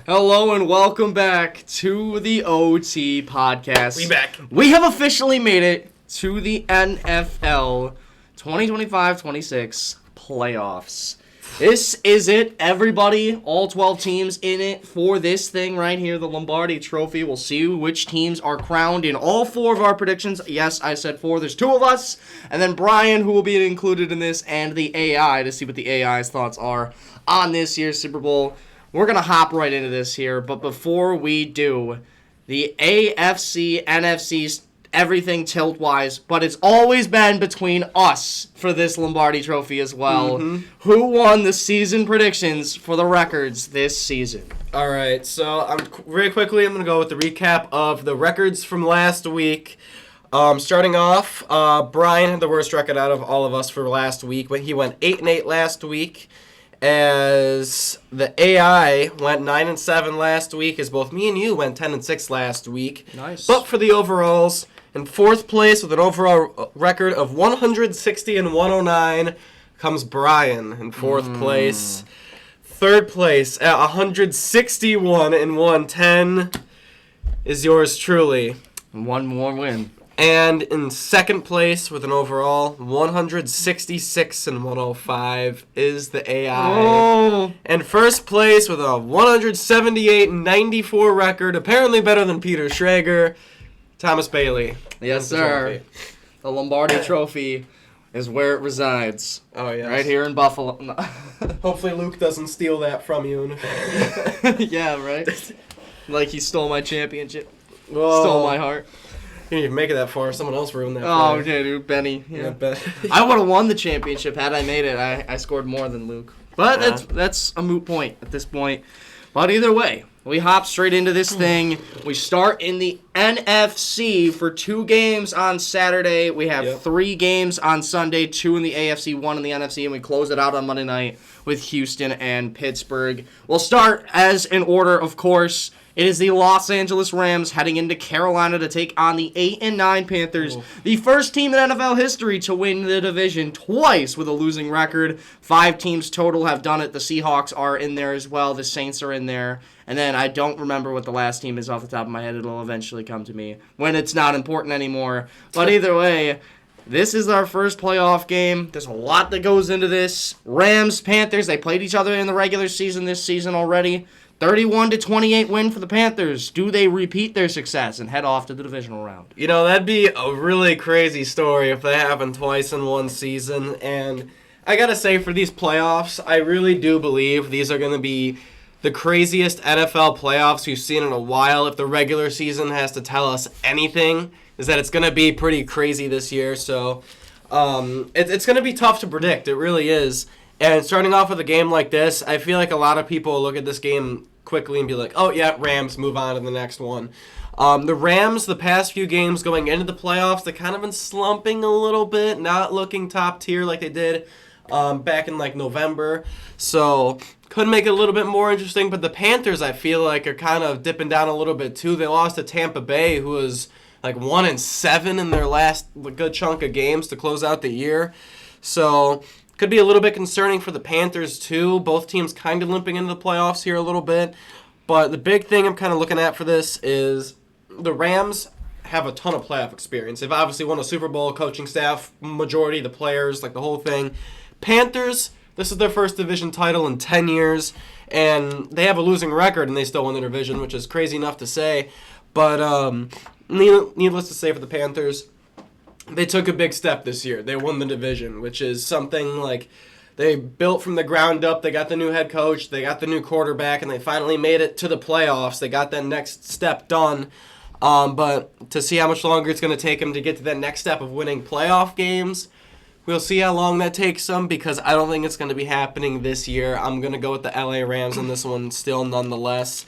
Hello and welcome back to the OT podcast. We back. We have officially made it to the NFL 2025-26 playoffs. This is it, everybody. All 12 teams in it for this thing right here, the Lombardi Trophy. We'll see which teams are crowned in all four of our predictions. Yes, I said four. There's two of us. And then Brian, who will be included in this, and the AI to see what the AI's thoughts are on this year's Super Bowl. We're going to hop right into this here, but before we do, the AFC, NFC, everything tilt-wise, but it's always been between us for this Lombardi Trophy as well. Who won the season predictions for the records this season? All right, so very quickly, I'm going to go with the recap of the records from last week. Starting off, Brian had the worst record out of all of us for last week. He went 8-8 last week. As the AI went 9-7 last week, as both me and you went 10-6 last week. Nice. But for the overalls, in fourth place with an overall record of 160-109 comes Brian in fourth place. Third place at 161-110 is yours truly. One more win. And in second place with an overall 166-105 is the AI. Oh. And first place with a 178-94 record, apparently better than Peter Schrager, Thomas Bailey. Yes, sir. The Lombardi Trophy is where it resides. Oh, yes. Right here in Buffalo. Hopefully Luke doesn't steal that from you. Yeah, right? Like he stole my championship. Whoa. Stole my heart. You didn't even make it that far. Someone else ruined that for Oh, you. okay, dude. Benny. Yeah. Bet. I would have won the championship had I made it. I scored more than Luke. But that's a moot point at this point. But either way, we hop straight into this thing. We start in the NFC for 2 games on Saturday. We have 3 games on Sunday, 2 in the AFC, 1 in the NFC, and we close it out on Monday night with Houston and Pittsburgh. We'll start as in order, of course. It is the Los Angeles Rams heading into Carolina to take on the 8-9 Panthers, the first team in NFL history to win the division twice with a losing record. 5 teams total have done it. The Seahawks are in there as well. The Saints are in there. And then I don't remember what the last team is off the top of my head. It'll eventually come to me when it's not important anymore. But either way, this is our first playoff game. There's a lot that goes into this. Rams, Panthers, they played each other in the regular season this season already. 31-28 win for the Panthers. Do they repeat their success and head off to the divisional round? You know, that'd be a really crazy story if that happened twice in one season. And I gotta say, for these playoffs, I really do believe these are going to be the craziest NFL playoffs we've seen in a while. If the regular season has to tell us anything, is that it's going to be pretty crazy this year. So it's going to be tough to predict. It really is. And starting off with a game like this, I feel like a lot of people look at this game quickly and be like, oh, yeah, Rams, move on to the next one. The Rams, the past few games going into the playoffs, they kind of been slumping a little bit, not looking top tier like they did back in, like, November. So could make it a little bit more interesting. But the Panthers, I feel like, are kind of dipping down a little bit, too. They lost to Tampa Bay, who was, like, 1-7 in their last good chunk of games to close out the year. So could be a little bit concerning for the Panthers, too. Both teams kind of limping into the playoffs here a little bit. But the big thing I'm kind of looking at for this is the Rams have a ton of playoff experience. They've obviously won a Super Bowl, coaching staff, majority of the players, like the whole thing. Panthers, this is their first division title in 10 years, and they have a losing record, and they still won the division, which is crazy enough to say. But needless to say for the Panthers, they took a big step this year. They won the division, which is something like they built from the ground up. They got the new head coach. They got the new quarterback, and they finally made it to the playoffs. They got that next step done. But to see how much longer it's going to take them to get to that next step of winning playoff games, we'll see how long that takes them, because I don't think it's going to be happening this year. I'm going to go with the LA Rams in this one still nonetheless.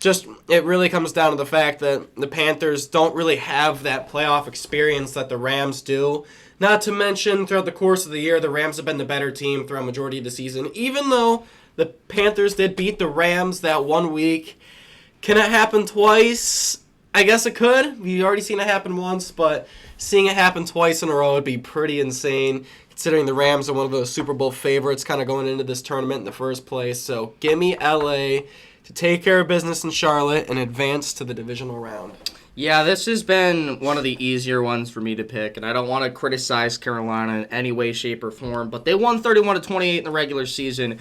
Just, it really comes down to the fact that the Panthers don't really have that playoff experience that the Rams do. Not to mention, throughout the course of the year, the Rams have been the better team throughout the majority of the season. Even though the Panthers did beat the Rams that 1 week, can it happen twice? I guess it could. We've already seen it happen once, but seeing it happen twice in a row would be pretty insane, considering the Rams are one of those Super Bowl favorites kind of going into this tournament in the first place. So give me LA to take care of business in Charlotte and advance to the divisional round. Yeah, this has been one of the easier ones for me to pick, and I don't want to criticize Carolina in any way, shape, or form, but they won 31-28 in the regular season.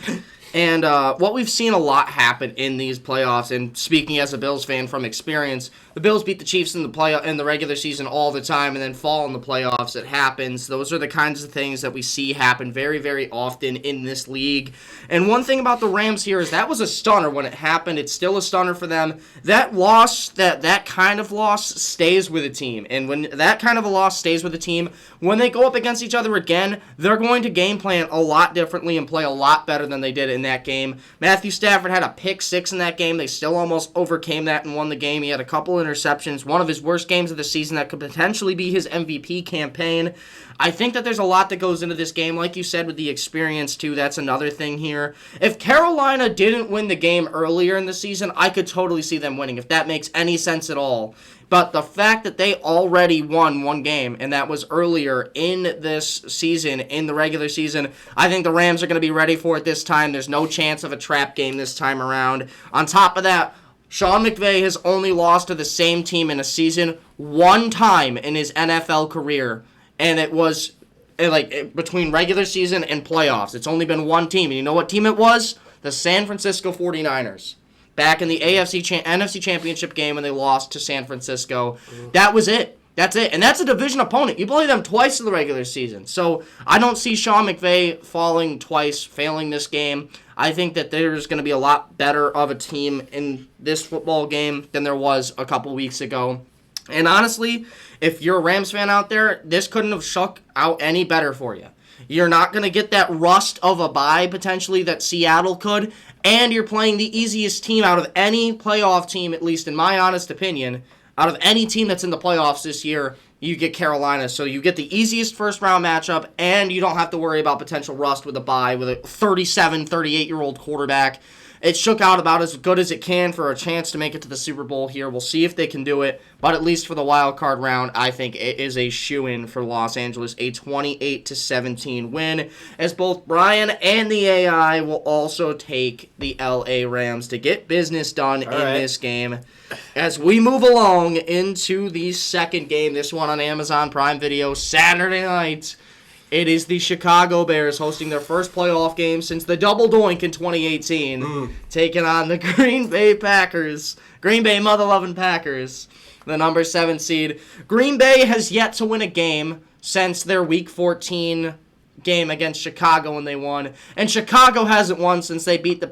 And what we've seen a lot happen in these playoffs, and speaking as a Bills fan from experience, the Bills beat the Chiefs in the regular season all the time and then fall in the playoffs. It happens. Those are the kinds of things that we see happen very, very often in this league. And one thing about the Rams here is that was a stunner when it happened. It's still a stunner for them. That loss, that kind of loss stays with a team. And when that kind of a loss stays with a team, when they go up against each other again, they're going to game plan a lot differently and play a lot better than they did in that game. Matthew Stafford had a pick 6 in that game. They still almost overcame that and won the game. He had a couple interceptions, one of his worst games of the season that could potentially be his MVP campaign. I think that there's a lot that goes into this game. Like you said, with the experience, too, that's another thing here. If Carolina didn't win the game earlier in the season, I could totally see them winning, if that makes any sense at all. But the fact that they already won one game, and that was earlier in this season, in the regular season, I think the Rams are going to be ready for it this time. There's no chance of a trap game this time around. On top of that, Sean McVay has only lost to the same team in a season one time in his NFL career, and it was between regular season and playoffs. It's only been one team, and you know what team it was? The San Francisco 49ers. Back in the NFC Championship game when they lost to San Francisco. That was it. That's it. And that's a division opponent. You play them twice in the regular season. So I don't see Sean McVay falling twice, failing this game. I think that there's going to be a lot better of a team in this football game than there was a couple weeks ago. And honestly, if you're a Rams fan out there, this couldn't have shook out any better for you. You're not going to get that rust of a bye, potentially, that Seattle could. And you're playing the easiest team out of any playoff team, at least in my honest opinion. Out of any team that's in the playoffs this year, you get Carolina. So you get the easiest first-round matchup, and you don't have to worry about potential rust with a bye with a 37, 38-year-old quarterback. It shook out about as good as it can for a chance to make it to the Super Bowl here. We'll see if they can do it. But at least for the wild card round, I think it is a shoo-in for Los Angeles. A 28-17 win, as both Brian and the AI will also take the LA Rams to get business done this game. As we move along into the second game, this one on Amazon Prime Video, Saturday night. It is the Chicago Bears hosting their first playoff game since the double doink in 2018, taking on the Green Bay Packers. Green Bay mother-loving Packers, the number 7 seed. Green Bay has yet to win a game since their Week 14 game against Chicago when they won, and Chicago hasn't won since they beat the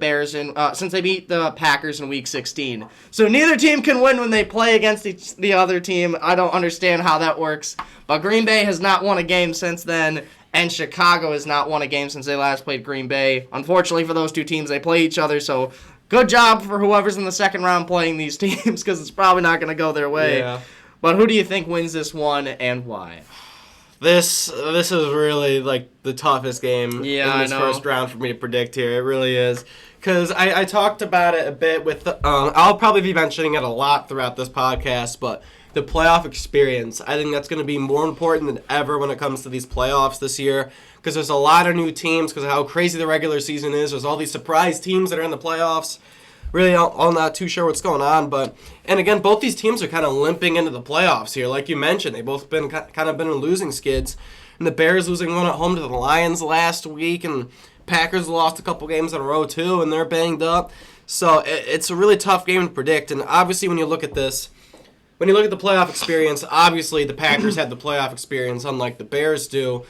Packers in Week 16. So neither team can win when they play against the other team. I don't understand how that works, but Green Bay has not won a game since then, and Chicago has not won a game since they last played Green Bay. Unfortunately for those two teams, they play each other, so good job for whoever's in the second round playing these teams, because it's probably not going to go their way. Yeah. But who do you think wins this one, and why? This is really like the toughest game in this first round for me to predict here. It really is. Because I talked about it a bit with I'll probably be mentioning it a lot throughout this podcast, but the playoff experience, I think that's going to be more important than ever when it comes to these playoffs this year, because there's a lot of new teams because of how crazy the regular season is. There's all these surprise teams that are in the playoffs. Really, I'm not too sure what's going on, and again, both these teams are kind of limping into the playoffs here. Like you mentioned, they both been kind of been in losing skids, and the Bears losing one at home to the Lions last week, and Packers lost a couple games in a row too, and they're banged up. So it's a really tough game to predict. And obviously, when you look at this, when you look at the playoff experience, obviously the Packers had the playoff experience, unlike the Bears do.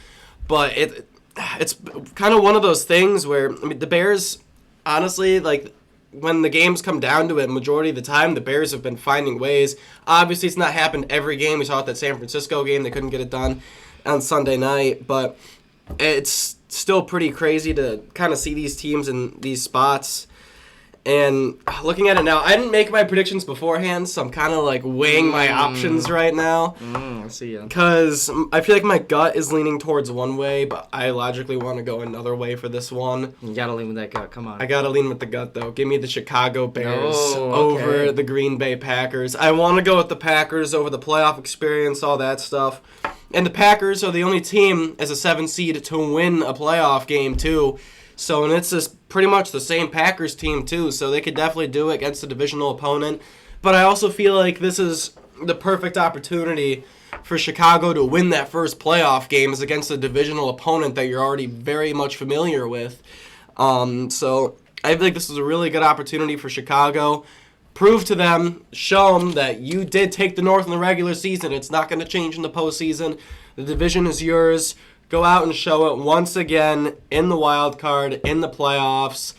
But it's kind of one of those things where the Bears, honestly, when the games come down to it, majority of the time, the Bears have been finding ways. Obviously, it's not happened every game. We saw it that San Francisco game. They couldn't get it done on Sunday night. But it's still pretty crazy to kind of see these teams in these spots. And looking at it now, I didn't make my predictions beforehand, so I'm kind of weighing my options right now. I see ya. Because I feel like my gut is leaning towards one way, but I logically want to go another way for this one. You gotta lean with that gut, come on. I gotta lean with the gut, though. Give me the Chicago Bears over the Green Bay Packers. I want to go with the Packers over the playoff experience, all that stuff. And the Packers are the only team as a 7 seed to win a playoff game, too. So, and it's just pretty much the same Packers team, too. So they could definitely do it against a divisional opponent. But I also feel like this is the perfect opportunity for Chicago to win that first playoff game is against a divisional opponent that you're already very much familiar with. So I think this is a really good opportunity for Chicago. Prove to them, show them that you did take the North in the regular season. It's not going to change in the postseason. The division is yours. Go out and show it once again in the wild card, in the playoffs,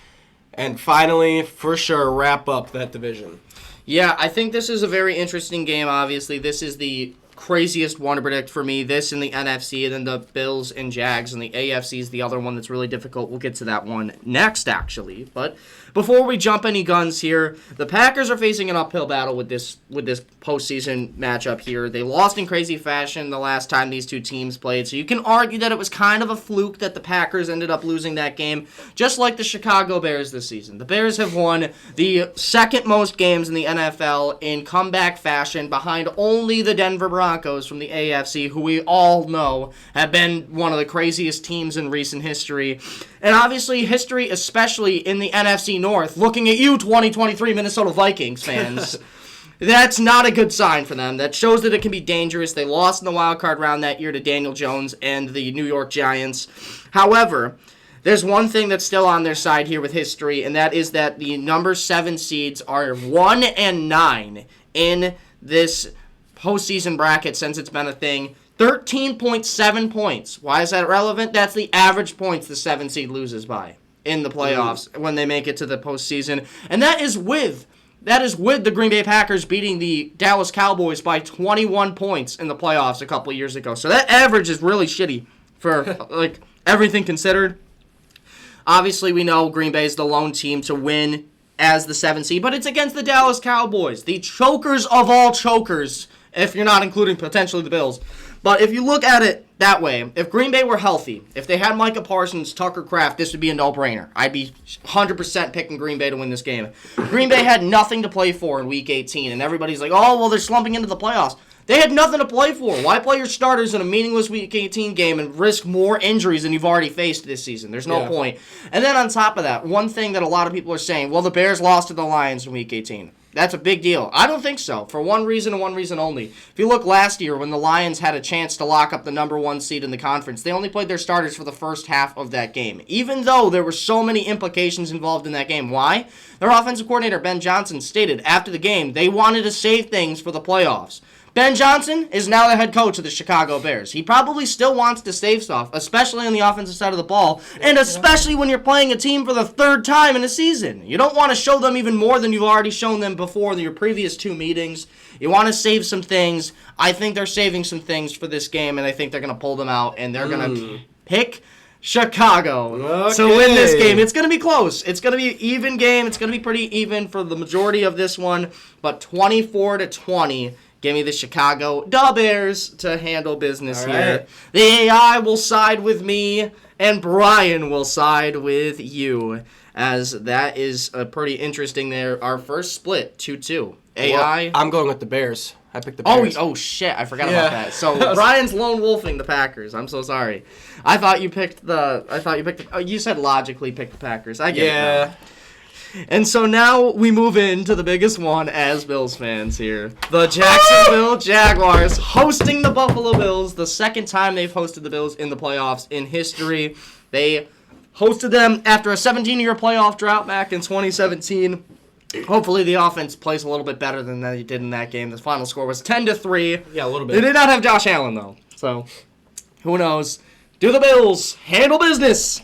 and finally, for sure, wrap up that division. Yeah, I think this is a very interesting game, obviously. This is the craziest one to predict for me. This in the NFC, and then the Bills and Jags, and the AFC is the other one that's really difficult. We'll get to that one next, actually. But before we jump any guns here, the Packers are facing an uphill battle with this postseason matchup here. They lost in crazy fashion the last time these two teams played, so you can argue that it was kind of a fluke that the Packers ended up losing that game, just like the Chicago Bears this season. The Bears have won the second most games in the NFL in comeback fashion, behind only the Denver Broncos from the AFC, who we all know have been one of the craziest teams in recent history. And obviously history, especially in the NFC North, looking at you 2023 Minnesota Vikings fans. That's not a good sign for them. That shows that it can be dangerous. They lost in the wild card round that year to Daniel Jones and the New York Giants. However, there's one thing that's still on their side here with history, and that is that the number 7 seeds are 1-9 in this postseason bracket since it's been a thing. 13.7 points. Why is that relevant? That's the average points the 7 seed loses by in the playoffs when they make it to the postseason. And that is with the Green Bay Packers beating the Dallas Cowboys by 21 points in the playoffs a couple of years ago. So that average is really shitty for like everything considered. Obviously, we know Green Bay is the lone team to win as the 7 seed, but it's against the Dallas Cowboys, the chokers of all chokers, if you're not including potentially the Bills. But if you look at it that way, if Green Bay were healthy, if they had Micah Parsons, Tucker Kraft, this would be a no-brainer. I'd be 100% picking Green Bay to win this game. Green Bay had nothing to play for in Week 18, and everybody's like, oh, well, they're slumping into the playoffs. They had nothing to play for. Why play your starters in a meaningless Week 18 game and risk more injuries than you've already faced this season? There's no point. And then on top of that, one thing that a lot of people are saying, well, the Bears lost to the Lions in Week 18. That's a big deal. I don't think so, for one reason and one reason only. If you look last year when the Lions had a chance to lock up the number 1 seed in the conference, they only played their starters for the first half of that game, even though there were so many implications involved in that game. Why? Their offensive coordinator, Ben Johnson, stated after the game they wanted to save things for the playoffs. Ben Johnson is now the head coach of the Chicago Bears. He probably still wants to save stuff, especially on the offensive side of the ball, and especially when you're playing a team for the 3rd time in a season. You don't want to show them even more than you've already shown them before in your previous 2 meetings. You want to save some things. I think they're saving some things for this game, and I think they're going to pull them out, and they're going to pick Chicago to win this game. It's going to be close. It's going to be an even game. It's going to be pretty even for the majority of this one, but 24-20. Give me the Chicago Bears to handle business here. The AI will side with me, and Brian will side with you, as that is a pretty interesting there. Our first split, 2-2. AI. Well, I'm going with the Bears. I picked the Bears. Oh shit! I forgot about that. So Brian's lone wolfing the Packers. I'm so sorry. I thought you picked you said logically pick the Packers. I get it now. And so now we move into the biggest one as Bills fans here. The Jacksonville Jaguars hosting the Buffalo Bills, the second time they've hosted the Bills in the playoffs in history. They hosted them after a 17-year playoff drought back in 2017. Hopefully the offense plays a little bit better than they did in that game. The final score was 10-3. Yeah, a little bit. They did not have Josh Allen, though. So, who knows? Do the Bills handle business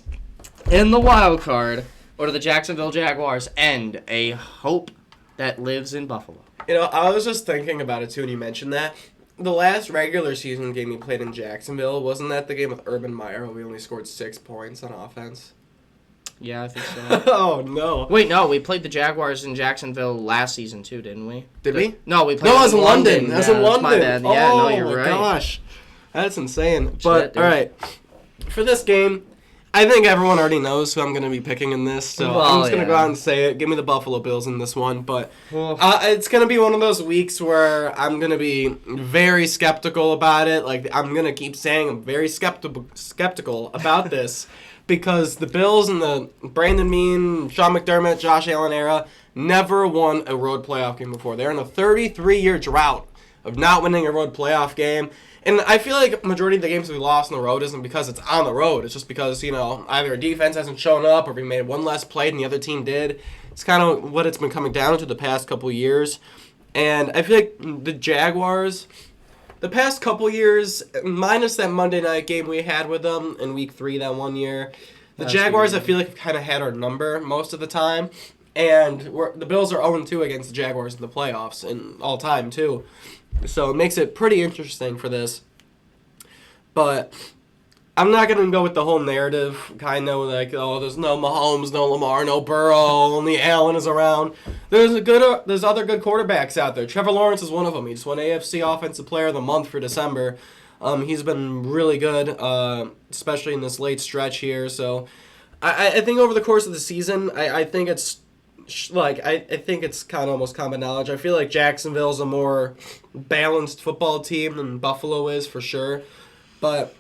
in the wild card? Or do the Jacksonville Jaguars end a hope that lives in Buffalo? You know, I was just thinking about it, too, when you mentioned that. The last regular season game we played in Jacksonville, wasn't that the game with Urban Meyer where we only scored 6 points on offense? Yeah, I think so. Oh, no. Wait, no, we played the Jaguars in Jacksonville last season, too, didn't we? Did we? No, we played it was in London. That was in London. My bad. Yeah, no, you're right. Oh, my gosh. That's insane. But, all right, for this game, I think everyone already knows who I'm going to be picking in this, so I'm just going to go out and say it. Give me the Buffalo Bills in this one, but it's going to be one of those weeks where I'm going to be very skeptical about it. Like, I'm going to keep saying I'm very skeptical about this because the Bills in the Brandon Beane, Sean McDermott, Josh Allen era never won a road playoff game before. They're in a 33-year drought of not winning a road playoff game. And I feel like majority of the games we lost on the road isn't because it's on the road. It's just because, either our defense hasn't shown up or we made one less play than the other team did. It's kind of what it's been coming down to the past couple of years. And I feel like the Jaguars, the past couple years, minus that Monday night game we had with them in Week 3 that one year, the Jaguars, I feel like, have kind of had our number most of the time. And the Bills are 0-2 against the Jaguars in the playoffs and all time, too. So it makes it pretty interesting for this. But I'm not going to go with the whole narrative, kind of like, there's no Mahomes, no Lamar, no Burrow, only Allen is around. There's other good quarterbacks out there. Trevor Lawrence is one of them. He just won AFC Offensive Player of the Month for December. He's been really good, especially in this late stretch here. So I think over the course of the season, I think it's I think it's kind of almost common knowledge. I feel like Jacksonville's a more balanced football team than Buffalo is for sure. But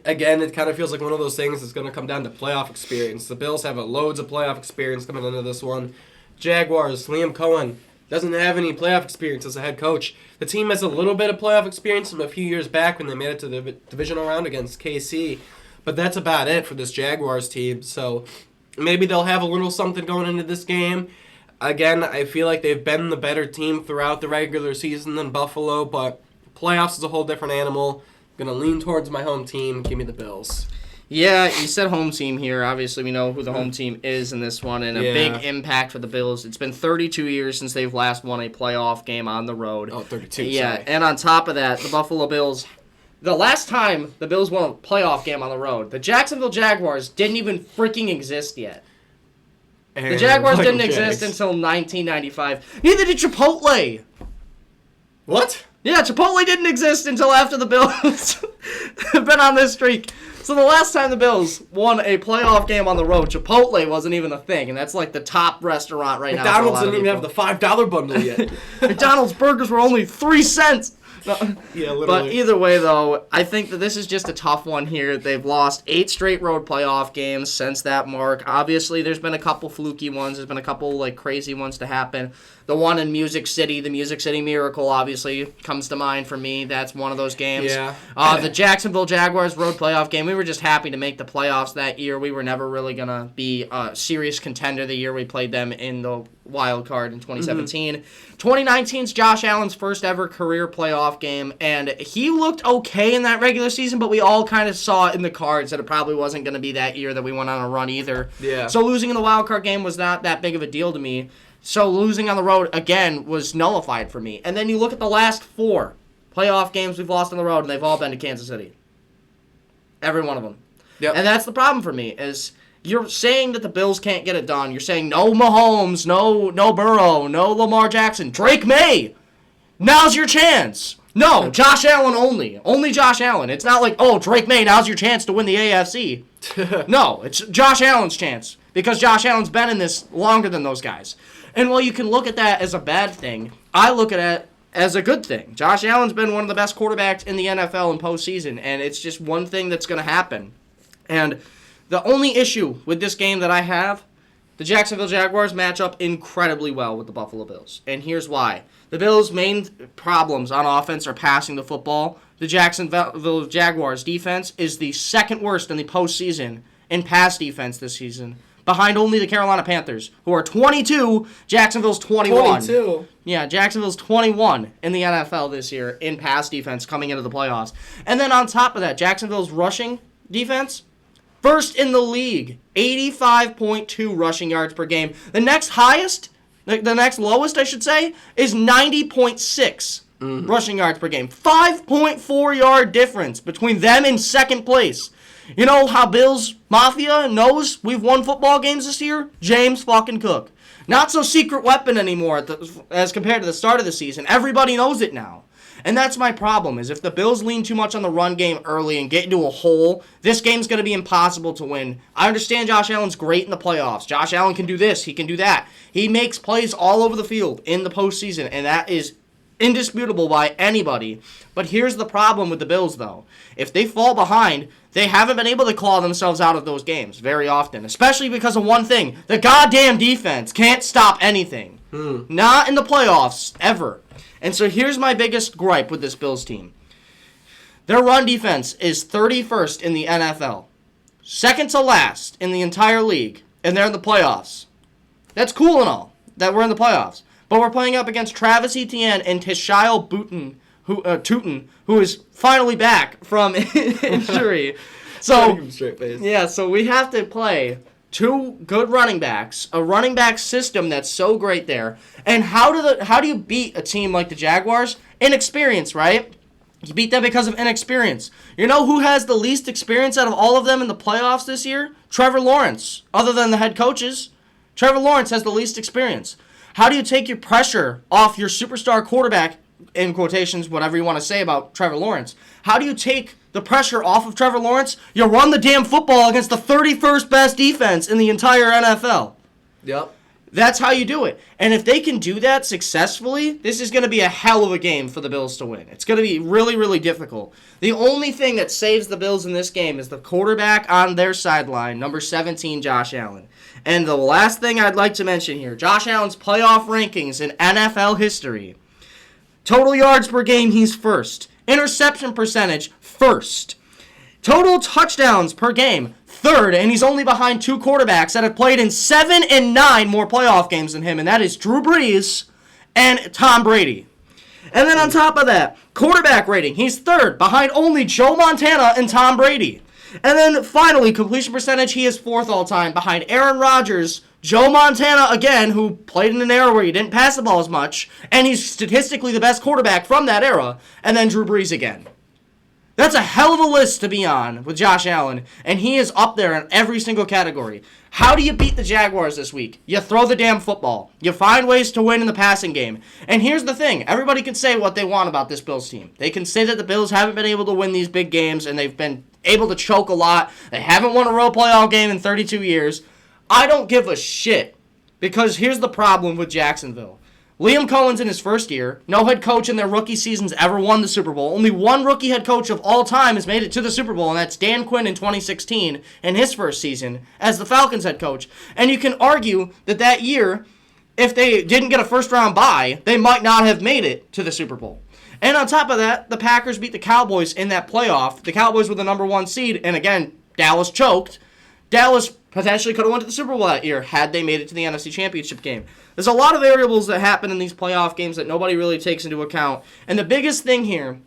again, it kind of feels like one of those things that's going to come down to playoff experience. The Bills have loads of playoff experience coming into this one. Jaguars, Liam Cohen doesn't have any playoff experience as a head coach. The team has a little bit of playoff experience from a few years back when they made it to the divisional round against KC. But that's about it for this Jaguars team. So maybe they'll have a little something going into this game. Again, I feel like they've been the better team throughout the regular season than Buffalo, but playoffs is a whole different animal. I'm going to lean towards my home team. Give me the Bills. Yeah, you said home team here. Obviously, we know who the home team is in this one, and a big impact for the Bills. It's been 32 years since they've last won a playoff game on the road. Oh, 32, yeah, sorry. And on top of that, the Buffalo Bills, the last time the Bills won a playoff game on the road, the Jacksonville Jaguars didn't even freaking exist yet. The Jaguars didn't exist until 1995. Neither did Chipotle. What? Yeah, Chipotle didn't exist until after the Bills have been on this streak. So the last time the Bills won a playoff game on the road, Chipotle wasn't even a thing, and that's like the top restaurant right now. McDonald's didn't even have the $5 bundle yet. McDonald's burgers were only 3 cents. No. Yeah, literally. But either way, though, I think that this is just a tough one here. They've lost 8 straight road playoff games since that mark. Obviously, there's been a couple fluky ones. There's been a couple crazy ones to happen. The one in Music City, the Music City Miracle, obviously comes to mind for me. That's one of those games. Yeah. The Jacksonville Jaguars road playoff game, we were just happy to make the playoffs that year. We were never really going to be a serious contender the year we played them in the wild card in 2017. 2019's Josh Allen's first ever career playoff game, and he looked okay in that regular season, but we all kind of saw in the cards that it probably wasn't going to be that year that we went on a run either. Yeah. So losing in the wild card game was not that big of a deal to me. So losing on the road, again, was nullified for me. And then you look at the last 4 playoff games we've lost on the road, and they've all been to Kansas City. Every one of them. Yep. And that's the problem for me, is you're saying that the Bills can't get it done. You're saying no Mahomes, no Burrow, no Lamar Jackson. Drake May! Now's your chance! No, Josh Allen only. Only Josh Allen. It's not like, Drake May, now's your chance to win the AFC. No, it's Josh Allen's chance. Because Josh Allen's been in this longer than those guys. And while you can look at that as a bad thing, I look at it as a good thing. Josh Allen's been one of the best quarterbacks in the NFL in postseason, and it's just one thing that's going to happen. And the only issue with this game that I have, the Jacksonville Jaguars match up incredibly well with the Buffalo Bills. And here's why. The Bills' main problems on offense are passing the football. The Jacksonville Jaguars' defense is the second worst in the postseason in pass defense this season, behind only the Carolina Panthers, who are 22, Jacksonville's 21. 22? Yeah, Jacksonville's 21 in the NFL this year in pass defense coming into the playoffs. And then on top of that, Jacksonville's rushing defense, first in the league, 85.2 rushing yards per game. The next highest, the next lowest, I should say, is 90.6 rushing yards per game. 5.4 yard difference between them and second place. You know how Bills Mafia knows we've won football games this year? James fucking Cook. Not so secret weapon anymore as compared to the start of the season. Everybody knows it now. And that's my problem, is if the Bills lean too much on the run game early and get into a hole, this game's going to be impossible to win. I understand Josh Allen's great in the playoffs. Josh Allen can do this, he can do that. He makes plays all over the field in the postseason, and that is indisputable by anybody. But here's the problem with the Bills, though. If they fall behind, they haven't been able to claw themselves out of those games very often, especially because of one thing. The goddamn defense can't stop anything. Not in the playoffs, ever. And so here's my biggest gripe with this Bills team. Their run defense is 31st in the NFL. Second to last in the entire league, and they're in the playoffs. That's cool and all, that we're in the playoffs. But we're playing up against Travis Etienne and Tishile Tootin, who is finally back from injury. So we have to play two good running backs, a running back system that's so great there. And how do you beat a team like the Jaguars? Inexperience, right? You beat them because of inexperience. You know who has the least experience out of all of them in the playoffs this year? Trevor Lawrence. Other than the head coaches, Trevor Lawrence has the least experience. How do you take your pressure off your superstar quarterback, in quotations, whatever you want to say about Trevor Lawrence? How do you take the pressure off of Trevor Lawrence? You run the damn football against the 31st best defense in the entire NFL. Yep. That's how you do it. And if they can do that successfully, this is going to be a hell of a game for the Bills to win. It's going to be really, really difficult. The only thing that saves the Bills in this game is the quarterback on their sideline, number 17, Josh Allen. And the last thing I'd like to mention here, Josh Allen's playoff rankings in NFL history. Total yards per game, he's first. Interception percentage, first. Total touchdowns per game, third, and he's only behind two quarterbacks that have played in 7 and 9 more playoff games than him, and that is Drew Brees and Tom Brady. And then on top of that, quarterback rating, he's third, behind only Joe Montana and Tom Brady. And then finally, completion percentage, he is fourth all time, behind Aaron Rodgers, Joe Montana again, who played in an era where he didn't pass the ball as much, and he's statistically the best quarterback from that era, and then Drew Brees again. That's a hell of a list to be on with Josh Allen, and he is up there in every single category. How do you beat the Jaguars this week? You throw the damn football. You find ways to win in the passing game. And here's the thing. Everybody can say what they want about this Bills team. They can say that the Bills haven't been able to win these big games, and they've been able to choke a lot. They haven't won a real playoff game in 32 years. I don't give a shit, because here's the problem with Jacksonville. Liam Cohen's in his first year. No head coach in their rookie seasons ever won the Super Bowl. Only one rookie head coach of all time has made it to the Super Bowl, and that's Dan Quinn in 2016 in his first season as the Falcons head coach. And you can argue that year, if they didn't get a first-round bye, they might not have made it to the Super Bowl. And on top of that, the Packers beat the Cowboys in that playoff. The Cowboys were the number 1 seed, and again, Dallas choked. Dallas potentially could have went to the Super Bowl that year had they made it to the NFC Championship game. There's a lot of variables that happen in these playoff games that nobody really takes into account. And the biggest thing here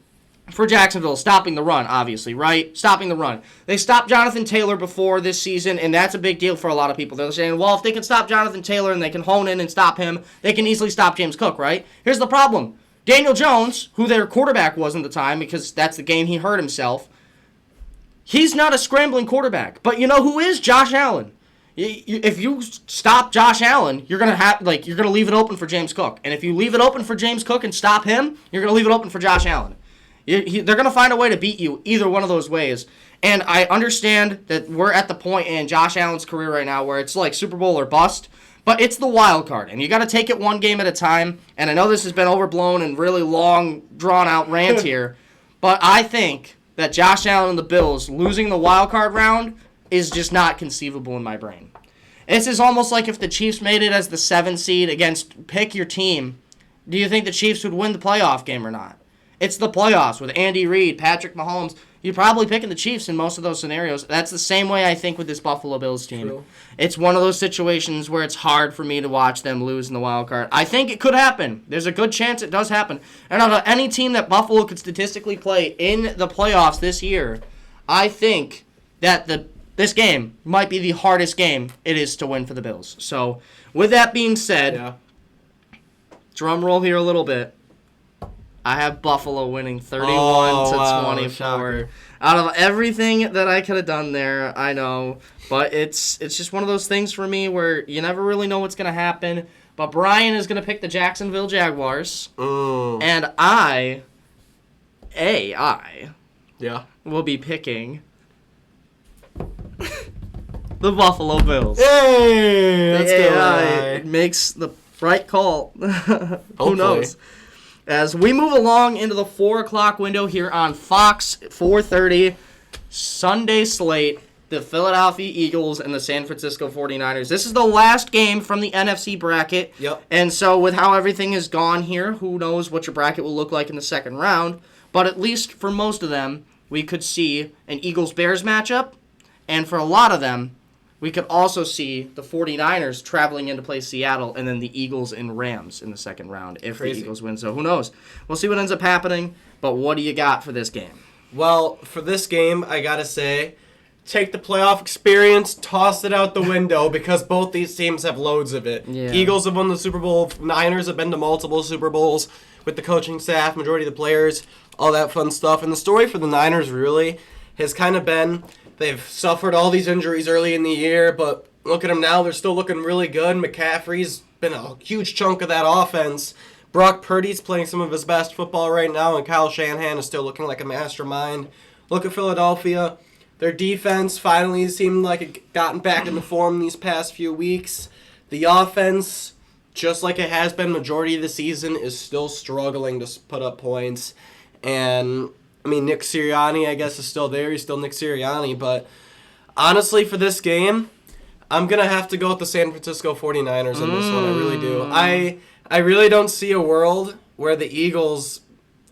for Jacksonville is stopping the run, obviously, right? Stopping the run. They stopped Jonathan Taylor before this season, and that's a big deal for a lot of people. They're saying, well, if they can stop Jonathan Taylor and they can hone in and stop him, they can easily stop James Cook, right? Here's the problem. Daniel Jones, who their quarterback was at the time, because that's the game he hurt himself, he's not a scrambling quarterback. But you know who is? Josh Allen. If you stop Josh Allen, you're gonna leave it open for James Cook. And if you leave it open for James Cook and stop him, you're gonna leave it open for Josh Allen. They're gonna find a way to beat you either one of those ways. And I understand that we're at the point in Josh Allen's career right now where it's like Super Bowl or bust. But it's the wild card, and you got to take it one game at a time. And I know this has been overblown and really long, drawn-out rant here, but I think that Josh Allen and the Bills losing the wild card round is just not conceivable in my brain. This is almost like if the Chiefs made it as the 7 seed against pick your team. Do you think the Chiefs would win the playoff game or not? It's the playoffs with Andy Reid, Patrick Mahomes. You're probably picking the Chiefs in most of those scenarios. That's the same way I think with this Buffalo Bills team. True. It's one of those situations where it's hard for me to watch them lose in the wild card. I think it could happen. There's a good chance it does happen. And out of any team that Buffalo could statistically play in the playoffs this year, I think that this game might be the hardest game it is to win for the Bills. So, with that being said, drum roll here a little bit. I have Buffalo winning 31-24. Shocker. Out of everything that I could have done there, I know, but it's just one of those things for me where you never really know what's going to happen. But Brian is going to pick the Jacksonville Jaguars, and I will be picking the Buffalo Bills. Hey, that's good. It makes the right call. Who knows? As we move along into the 4 o'clock window here on Fox, 4:30, Sunday slate, the Philadelphia Eagles and the San Francisco 49ers. This is the last game from the NFC bracket. Yep. And so with how everything has gone here, who knows what your bracket will look like in the second round. But at least for most of them, we could see an Eagles-Bears matchup. And for a lot of them, we could also see the 49ers traveling in to play Seattle and then the Eagles and Rams in the second round if the Eagles win. So who knows? We'll see what ends up happening. But what do you got for this game? Well, for this game, I got to say, take the playoff experience, toss it out the window because both these teams have loads of it. Yeah. Eagles have won the Super Bowl. Niners have been to multiple Super Bowls with the coaching staff, majority of the players, all that fun stuff. And the story for the Niners really has kind of been they've suffered all these injuries early in the year, but look at them now. They're still looking really good. McCaffrey's been a huge chunk of that offense. Brock Purdy's playing some of his best football right now, and Kyle Shanahan is still looking like a mastermind. Look at Philadelphia. Their defense finally seemed like it gotten back into form these past few weeks. The offense, just like it has been majority of the season, is still struggling to put up points. And, I mean, Nick Sirianni, I guess, is still there. He's still Nick Sirianni. But, honestly, for this game, I'm going to have to go with the San Francisco 49ers in this one. I really do. I really don't see a world where the Eagles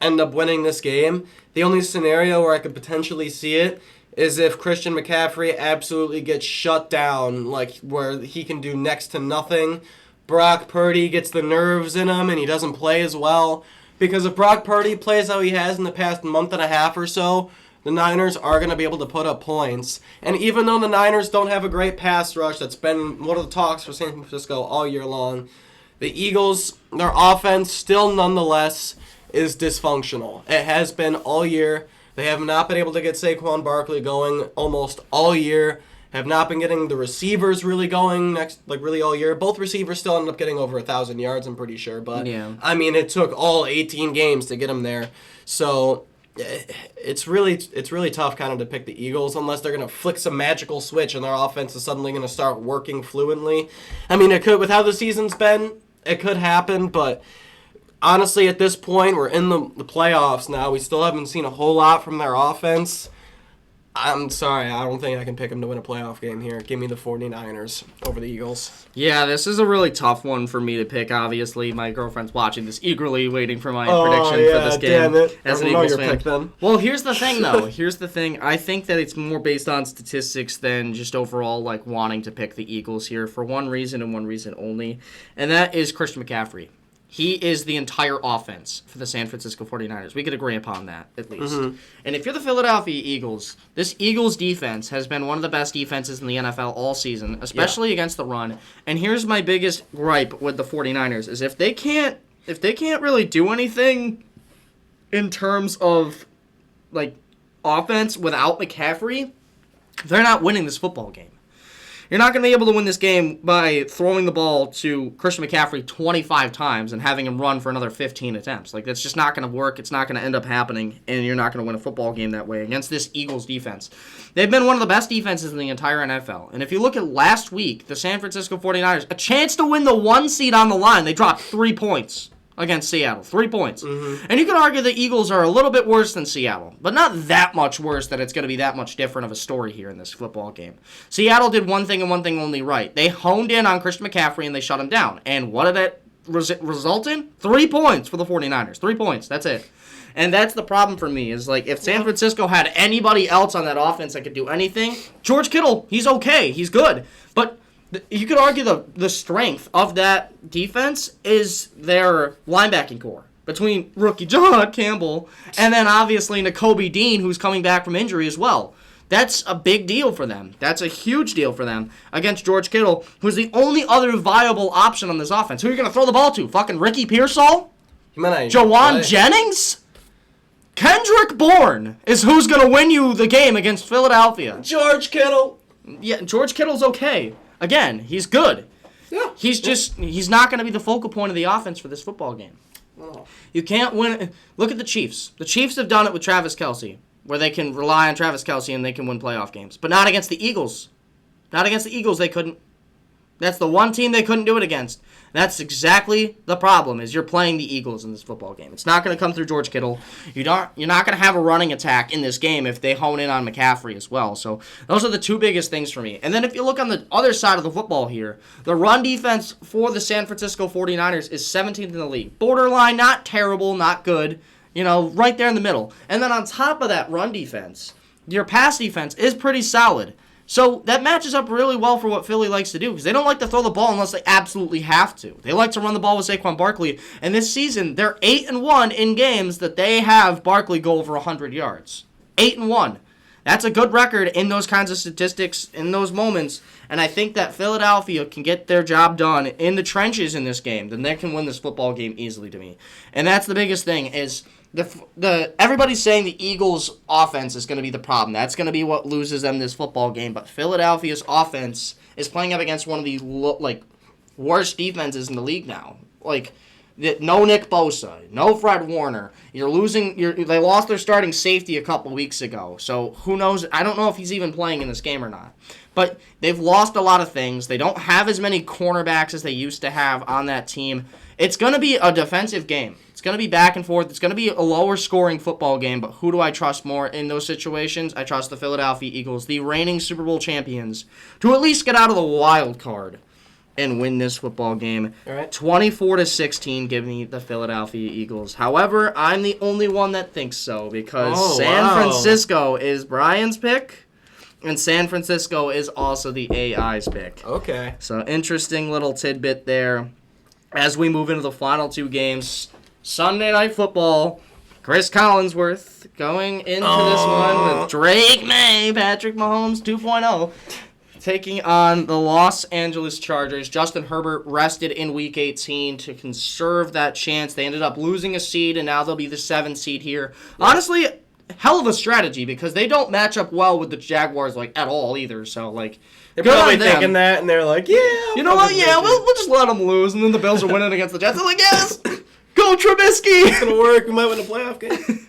end up winning this game. The only scenario where I could potentially see it is if Christian McCaffrey absolutely gets shut down, like where he can do next to nothing. Brock Purdy gets the nerves in him and he doesn't play as well. Because if Brock Purdy plays how he has in the past month and a half or so, the Niners are going to be able to put up points. And even though the Niners don't have a great pass rush, that's been one of the talks for San Francisco all year long, the Eagles, their offense still nonetheless is dysfunctional. It has been all year. They have not been able to get Saquon Barkley going almost all year. Have not been getting the receivers really going really all year. Both receivers still ended up getting over 1,000 yards, I'm pretty sure. But, yeah. I mean, it took all 18 games to get them there. So it's really tough kind of to pick the Eagles unless they're going to flick some magical switch and their offense is suddenly going to start working fluently. I mean, it could, with how the season's been, it could happen, but honestly, at this point, we're in the playoffs now. We still haven't seen a whole lot from their offense. I'm sorry, I don't think I can pick them to win a playoff game here. Give me the 49ers over the Eagles. Yeah, this is a really tough one for me to pick, obviously. My girlfriend's watching this eagerly, waiting for my prediction for this game. Damn it. As an Eagles fan. Pick then. Well, here's the thing, though. Here's the thing. I think that it's more based on statistics than just overall like wanting to pick the Eagles here for one reason and one reason only, and that is Christian McCaffrey. He is the entire offense for the San Francisco 49ers. We could agree upon that, at least. Mm-hmm. And if you're the Philadelphia Eagles, this Eagles defense has been one of the best defenses in the NFL all season, especially against the run. And here's my biggest gripe with the 49ers, is if they can't really do anything in terms of like offense without McCaffrey, they're not winning this football game. You're not going to be able to win this game by throwing the ball to Christian McCaffrey 25 times and having him run for another 15 attempts. Like, that's just not going to work. It's not going to end up happening, and you're not going to win a football game that way against this Eagles defense. They've been one of the best defenses in the entire NFL. And if you look at last week, the San Francisco 49ers, a chance to win the 1 seed on the line, they dropped 3 points against Seattle. 3 points. Mm-hmm. And you could argue the Eagles are a little bit worse than Seattle, but not that much worse that it's going to be that much different of a story here in this football game. Seattle did one thing and one thing only right. They honed in on Christian McCaffrey and they shut him down. And what did it result in? 3 points for the 49ers. 3 points. That's it. And that's the problem for me, is like if San Francisco had anybody else on that offense that could do anything, George Kittle, he's okay. He's good. But you could argue the strength of that defense is their linebacking core between rookie John Campbell and then obviously Nakobe Dean, who's coming back from injury as well. That's a big deal for them. That's a huge deal for them against George Kittle, who's the only other viable option on this offense. Who are you going to throw the ball to? Fucking Ricky Pearsall? Jawan Jennings? Kendrick Bourne is who's going to win you the game against Philadelphia. George Kittle. Yeah, George Kittle's okay. Again, he's good. Yeah. He's not going to be the focal point of the offense for this football game. Oh. You can't win. Look at the Chiefs. The Chiefs have done it with Travis Kelce, where they can rely on Travis Kelce and they can win playoff games. But not against the Eagles. Not against the Eagles, they couldn't. That's the one team they couldn't do it against. That's exactly the problem, is you're playing the Eagles in this football game. It's not going to come through George Kittle. You're not going to have a running attack in this game if they hone in on McCaffrey as well. So those are the two biggest things for me. And then if you look on the other side of the football here, the run defense for the San Francisco 49ers is 17th in the league. Borderline, not terrible, not good, right there in the middle. And then on top of that run defense, your pass defense is pretty solid. So that matches up really well for what Philly likes to do, because they don't like to throw the ball unless they absolutely have to. They like to run the ball with Saquon Barkley, and this season they're 8-1 in games that they have Barkley go over 100 yards. 8-1. That's a good record in those kinds of statistics, in those moments, and I think that Philadelphia can get their job done in the trenches in this game. Then they can win this football game easily to me. And that's the biggest thing is everybody's saying the Eagles' offense is going to be the problem. That's going to be what loses them this football game. But Philadelphia's offense is playing up against one of the worst defenses in the league now. No Nick Bosa, no Fred Warner. They lost their starting safety a couple weeks ago. So who knows? I don't know if he's even playing in this game or not. But they've lost a lot of things. They don't have as many cornerbacks as they used to have on that team. It's going to be a defensive game. It's going to be back and forth. It's going to be a lower scoring football game, but who do I trust more in those situations? I trust the Philadelphia Eagles, the reigning Super Bowl champions, to at least get out of the wild card and win this football game. All right. 24-16, give me the Philadelphia Eagles. However, I'm the only one that thinks so, because San Francisco is Brian's pick, and San Francisco is also the AI's pick. Okay. So interesting little tidbit there. As we move into the final two games, Sunday Night Football, Chris Collinsworth going into this one with Drake May, Patrick Mahomes 2.0, taking on the Los Angeles Chargers. Justin Herbert rested in Week 18 to conserve that chance. They ended up losing a seed, and now they'll be the 7th seed here. Honestly, hell of a strategy, because they don't match up well with the Jaguars at all either. So they're probably thinking that, and they're like, yeah. You know what? Yeah, we'll just let them lose, and then the Bills are winning against the Jets. They're like, yes, go Trubisky. It's gonna work. We might win a playoff game.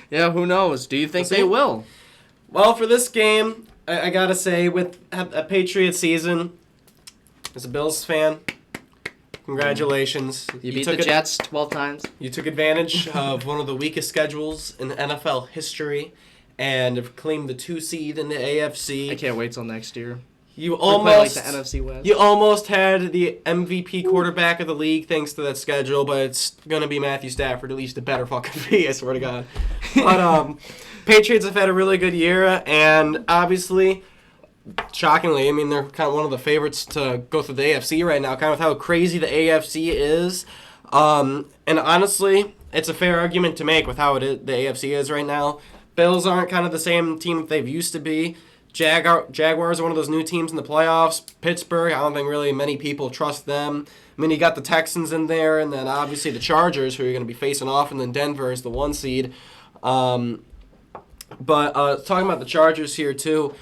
Yeah, who knows? Do you think they will? Well, for this game, I gotta say, with a Patriots season, as a Bills fan, congratulations. You beat the Jets 12 times. You took advantage of one of the weakest schedules in NFL history and have claimed the 2 seed in the AFC. I can't wait till next year. You almost the NFC West. You almost had the MVP quarterback of the league thanks to that schedule, but it's gonna be Matthew Stafford. At least it better fucking be. I swear to God. But Patriots have had a really good year, and obviously, shockingly, I mean, they're kind of one of the favorites to go through the AFC right now, kind of with how crazy the AFC is. And honestly, it's a fair argument to make with how the AFC is right now. Bills aren't kind of the same team that they've used to be. Jaguars are one of those new teams in the playoffs. Pittsburgh, I don't think really many people trust them. I mean, you got the Texans in there, and then obviously the Chargers, who you're going to be facing off, and then Denver is the 1 seed. But talking about the Chargers here, too,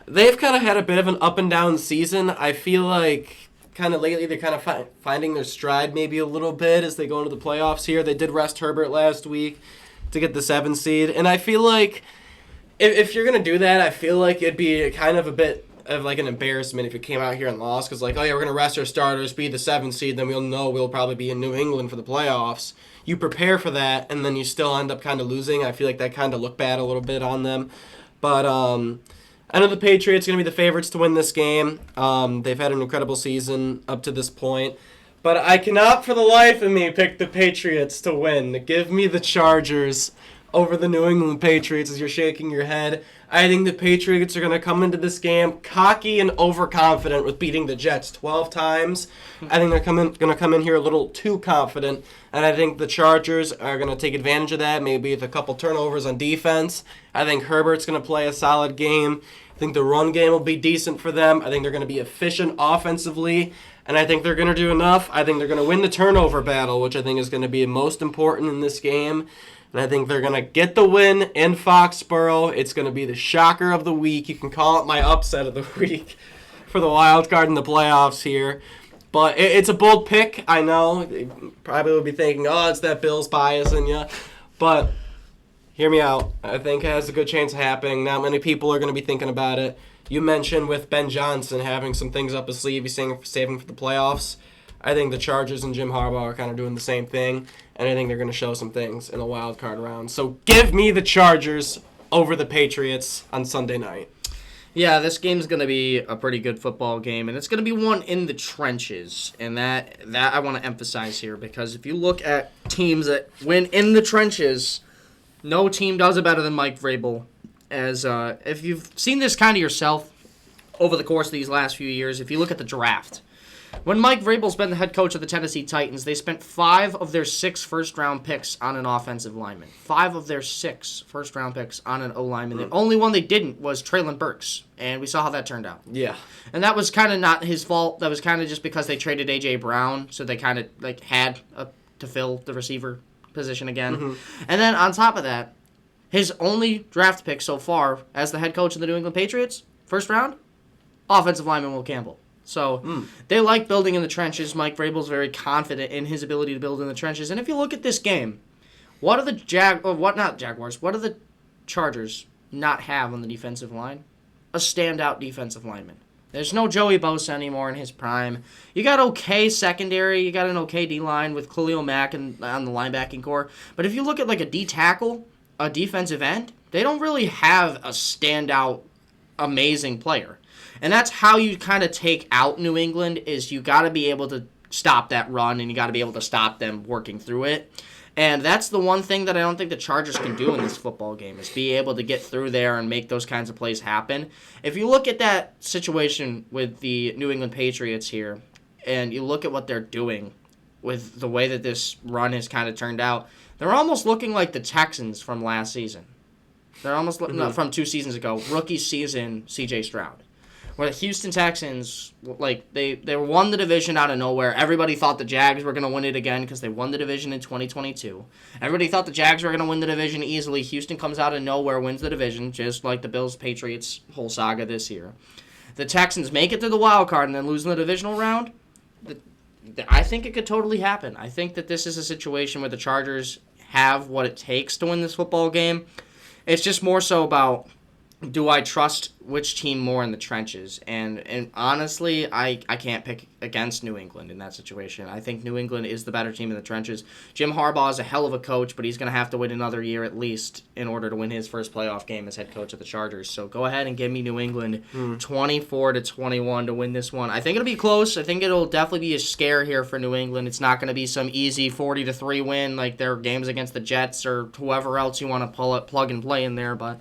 they've kind of had a bit of an up-and-down season. I feel like kind of lately they're kind of finding their stride maybe a little bit as they go into the playoffs here. They did rest Herbert last week to get the 7 seed, and I feel like if you're going to do that, I feel like it'd be kind of a bit of an embarrassment if you came out here and lost, because we're going to rest our starters, be the 7th seed, then we'll know we'll probably be in New England for the playoffs. You prepare for that, and then you still end up kind of losing. I feel like that kind of looked bad a little bit on them. But I know the Patriots are going to be the favorites to win this game. They've had an incredible season up to this point. But I cannot for the life of me pick the Patriots to win. Give me the Chargers over the New England Patriots as you're shaking your head. I think the Patriots are going to come into this game cocky and overconfident with beating the Jets 12 times. I think they're going to come in here a little too confident, and I think the Chargers are going to take advantage of that, maybe with a couple turnovers on defense. I think Herbert's going to play a solid game. I think the run game will be decent for them. I think they're going to be efficient offensively, and I think they're going to do enough. I think they're going to win the turnover battle, which I think is going to be most important in this game. And I think they're going to get the win in Foxborough. It's going to be the shocker of the week. You can call it my upset of the week for the wild card in the playoffs here. But it's a bold pick, I know. You probably will be thinking, oh, it's that Bills bias in you. But hear me out. I think it has a good chance of happening. Not many people are going to be thinking about it. you mentioned with Ben Johnson having some things up his sleeve, he's saving for the playoffs. I think the Chargers and Jim Harbaugh are kind of doing the same thing, and I think they're going to show some things in a wild card round. So give me the Chargers over the Patriots on Sunday night. Yeah, this game's going to be a pretty good football game, and it's going to be one in the trenches. And that I want to emphasize here, because if you look at teams that win in the trenches, no team does it better than Mike Vrabel. As if you've seen this kind of yourself over the course of these last few years, if you look at the draft, when Mike Vrabel's been the head coach of the Tennessee Titans, they spent 5 of their 6 first-round picks on an offensive lineman. 5 of their 6 first-round picks on an O-lineman. The only one they didn't was Traylon Burks, and we saw how that turned out. Yeah. And that was kind of not his fault. That was kind of just because they traded A.J. Brown, so they kind of had to fill the receiver position again. Mm-hmm. And then on top of that, his only draft pick so far as the head coach of the New England Patriots, first round, offensive lineman Will Campbell. So they like building in the trenches. Mike Vrabel's very confident in his ability to build in the trenches. And if you look at this game, what do the Chargers not have on the defensive line? A standout defensive lineman. There's no Joey Bosa anymore in his prime. You got okay secondary. You got an okay D-line with Khalil Mack on the linebacking core. But if you look at like a D tackle, a defensive end, they don't really have a standout, amazing player. And that's how you kind of take out New England, is you got to be able to stop that run, and you got to be able to stop them working through it. And that's the one thing that I don't think the Chargers can do in this football game, is be able to get through there and make those kinds of plays happen. If you look at that situation with the New England Patriots here, and you look at what they're doing with the way that this run has kind of turned out, they're almost looking like the Texans from last season. They're almost no, from 2 seasons ago, rookie season C.J. Stroud. Where the Houston Texans, they won the division out of nowhere. Everybody thought the Jags were going to win it again because they won the division in 2022. Everybody thought the Jags were going to win the division easily. Houston comes out of nowhere, wins the division, just like the Bills-Patriots whole saga this year. The Texans make it to the wild card and then lose in the divisional round. I think it could totally happen. I think that this is a situation where the Chargers have what it takes to win this football game. It's just more so about, do I trust which team more in the trenches? And honestly, I can't pick against New England in that situation. I think New England is the better team in the trenches. Jim Harbaugh is a hell of a coach, but he's going to have to wait another year at least in order to win his first playoff game as head coach of the Chargers. So go ahead and give me New England 24-21 to win this one. I think it'll be close. I think it'll definitely be a scare here for New England. It's not going to be some easy 40-3 win like their games against the Jets or whoever else you want to plug and play in there, but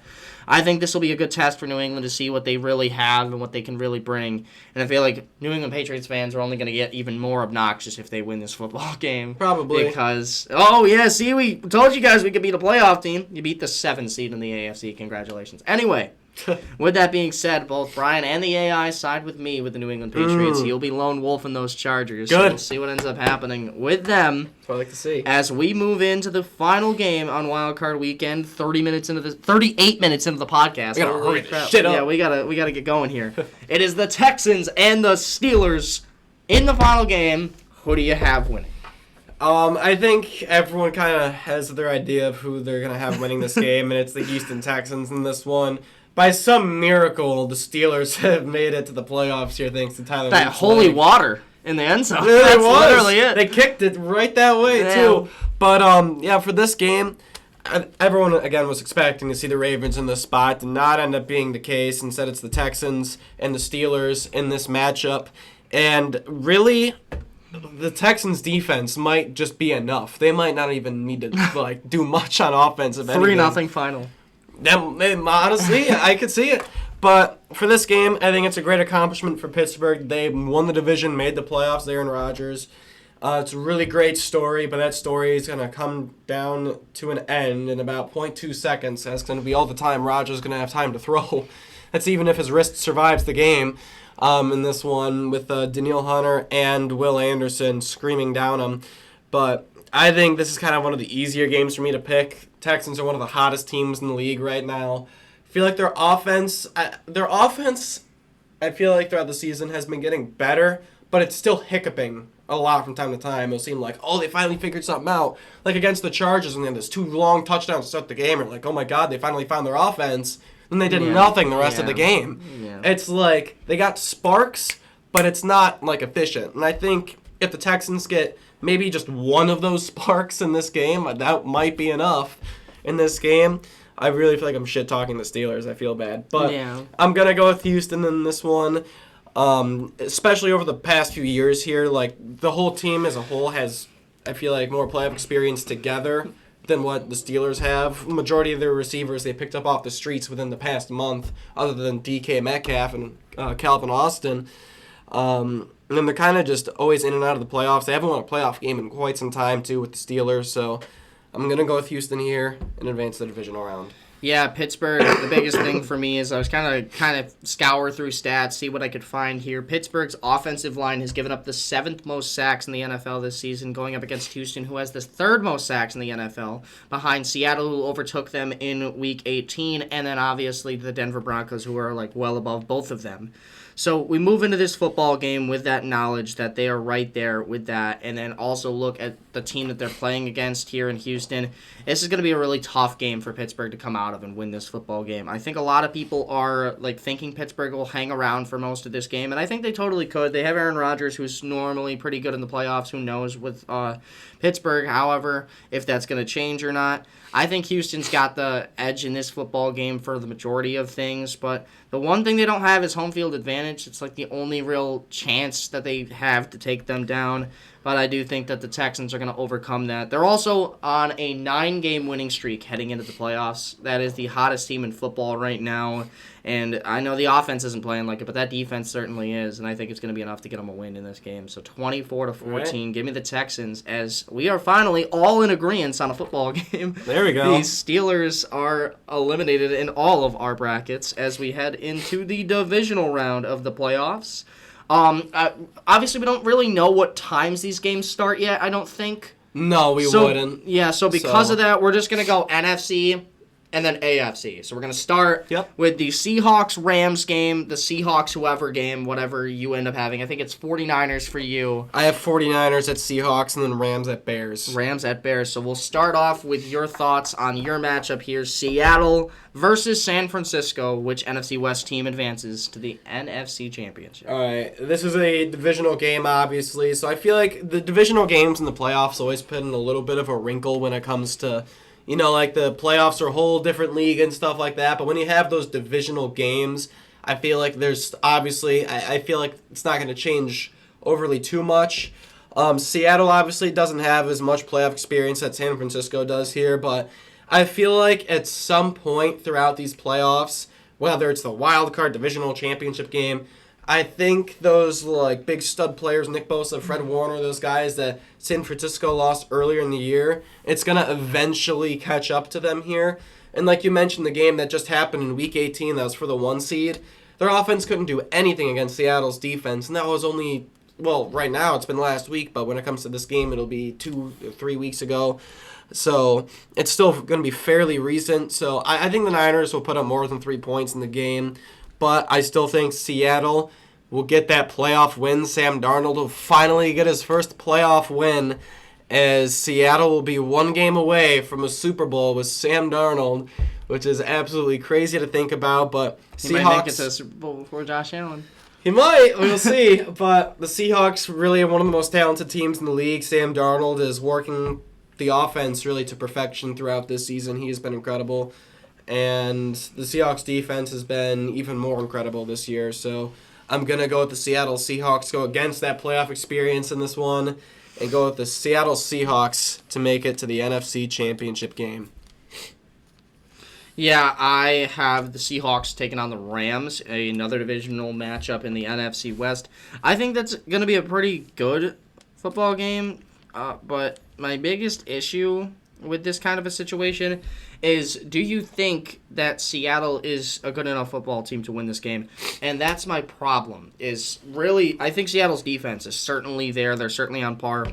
I think this will be a good test for New England to see what they really have and what they can really bring. And I feel like New England Patriots fans are only going to get even more obnoxious if they win this football game. Probably. Because, oh yeah, see, we told you guys we could beat a playoff team. You beat the 7th seed in the AFC. Congratulations. Anyway, with that being said, both Brian and the AI side with me with the New England Patriots. You'll be lone wolf in those Chargers. Good. So we'll see what ends up happening with them. That's what I like to see. As we move into the final game on Wild Card Weekend, 38 minutes into the podcast. We gotta hurry this shit up. Yeah, we gotta get going here. It is the Texans and the Steelers in the final game. Who do you have winning? I think everyone kind of has their idea of who they're gonna have winning this game, and it's the Houston Texans in this one. By some miracle, the Steelers have made it to the playoffs here thanks to Tyler. That holy water in the end zone. That's literally it. They kicked it right that way, too. But, yeah, for this game, everyone, again, was expecting to see the Ravens in this spot. Did not end up being the case. Instead, it's the Texans and the Steelers in this matchup. And really, the Texans' defense might just be enough. They might not even need to do much on offense. 3-0 final. Honestly, I could see it. But for this game, I think it's a great accomplishment for Pittsburgh. They won the division, made the playoffs, Aaron Rodgers. It's a really great story, but that story is going to come down to an end in about 0.2 seconds. That's going to be all the time Rodgers is going to have time to throw. That's even if his wrist survives the game in this one with Danielle Hunter and Will Anderson screaming down him. But I think this is kind of one of the easier games for me to pick. Texans are one of the hottest teams in the league right now. I feel like their offense, I feel like throughout the season has been getting better, but it's still hiccuping a lot from time to time. It'll seem like, oh, they finally figured something out. Like against the Chargers, and then there's 2 long touchdowns to start the game. Or like, oh my God, they finally found their offense. then they did Yeah. nothing the rest of the Yeah. game. Yeah. It's like they got sparks, but it's not like efficient. And I think if the Texans get maybe just one of those sparks in this game, that might be enough in this game. I really feel like I'm shit talking the Steelers. I feel bad, but Yeah. I'm gonna go with Houston in this one. Especially over the past few years here, like the whole team as a whole has, I feel like, more playoff experience together than what the Steelers have. Majority of their receivers they picked up off the streets within the past month, other than DK Metcalf and Calvin Austin. And then they're kind of just always in and out of the playoffs. They haven't won a playoff game in quite some time, too, with the Steelers. So I'm going to go with Houston here and advance the divisional round. Yeah, Pittsburgh, the biggest thing for me is I was kind of scour through stats, see what I could find here. Pittsburgh's offensive line has given up the 7th most sacks in the NFL this season, going up against Houston, who has the 3rd most sacks in the NFL, behind Seattle, who overtook them in Week 18, and then obviously the Denver Broncos, who are like well above both of them. So we move into this football game with that knowledge that they are right there with that, and then also look at the team that they're playing against here in Houston. This is going to be a really tough game for Pittsburgh to come out of and win this football game. I think a lot of people are like thinking Pittsburgh will hang around for most of this game, and I think they totally could. They have Aaron Rodgers, who's normally pretty good in the playoffs. Who knows with Pittsburgh, however, if that's going to change or not. I think Houston's got the edge in this football game for the majority of things, but the one thing they don't have is home field advantage. It's like the only real chance that they have to take them down, but I do think that the Texans are going to overcome that. They're also on a 9-game winning streak heading into the playoffs. That is the hottest team in football right now, and I know the offense isn't playing like it, but that defense certainly is, and I think it's going to be enough to get them a win in this game. So 24-14, Right. Give me the Texans, as we are finally all in agreement on a football game. There we go. The Steelers are eliminated in all of our brackets as we head into the divisional round of the playoffs. Obviously, we don't really know what times these games start yet, I don't think. No, we wouldn't. Yeah, so because So- of that, we're just going to go NFC and then AFC. So we're going to start Yep. with the Seahawks-Rams game, the Seahawks-whoever game, whatever you end up having. I think it's 49ers for you. I have 49ers at Seahawks and then Rams at Bears. Rams at Bears. So we'll start off with your thoughts on your matchup here. Seattle versus San Francisco. Which NFC West team advances to the NFC Championship? All right, this is a divisional game, obviously, so I feel like the divisional games in the playoffs always put in a little bit of a wrinkle when it comes to, you know, like the playoffs are a whole different league and stuff like that, but when you have those divisional games, I feel like there's obviously, I feel like it's not going to change overly too much. Seattle obviously doesn't have as much playoff experience that San Francisco does here, but I feel like at some point throughout these playoffs, whether it's the wild card divisional championship game, I think those like big stud players, Nick Bosa, Fred Warner, those guys that San Francisco lost earlier in the year, it's going to eventually catch up to them here. And like you mentioned, the game that just happened in Week 18, that was for the 1 seed, their offense couldn't do anything against Seattle's defense, and that was only, well, right now it's been last week, but when it comes to this game, it'll be 2 or 3 weeks ago. So it's still going to be fairly recent. So I think the Niners will put up more than 3 points in the game. But I still think Seattle will get that playoff win. Sam Darnold will finally get his first playoff win, as Seattle will be 1 game away from a Super Bowl with Sam Darnold, which is absolutely crazy to think about. But He might make it to the Super Bowl before Josh Allen. He might. We'll see. But the Seahawks really are one of the most talented teams in the league. Sam Darnold is working the offense really to perfection throughout this season. He has been incredible. And the Seahawks defense has been even more incredible this year. So I'm going to go with the Seattle Seahawks, go against that playoff experience in this one, and go with the Seattle Seahawks to make it to the NFC Championship game. Yeah, I have the Seahawks taking on the Rams, another divisional matchup in the NFC West. I think that's going to be a pretty good football game, but my biggest issue with this kind of a situation is, do you think that Seattle is a good enough football team to win this game? And that's my problem, is really, I think Seattle's defense is certainly there. They're certainly on par.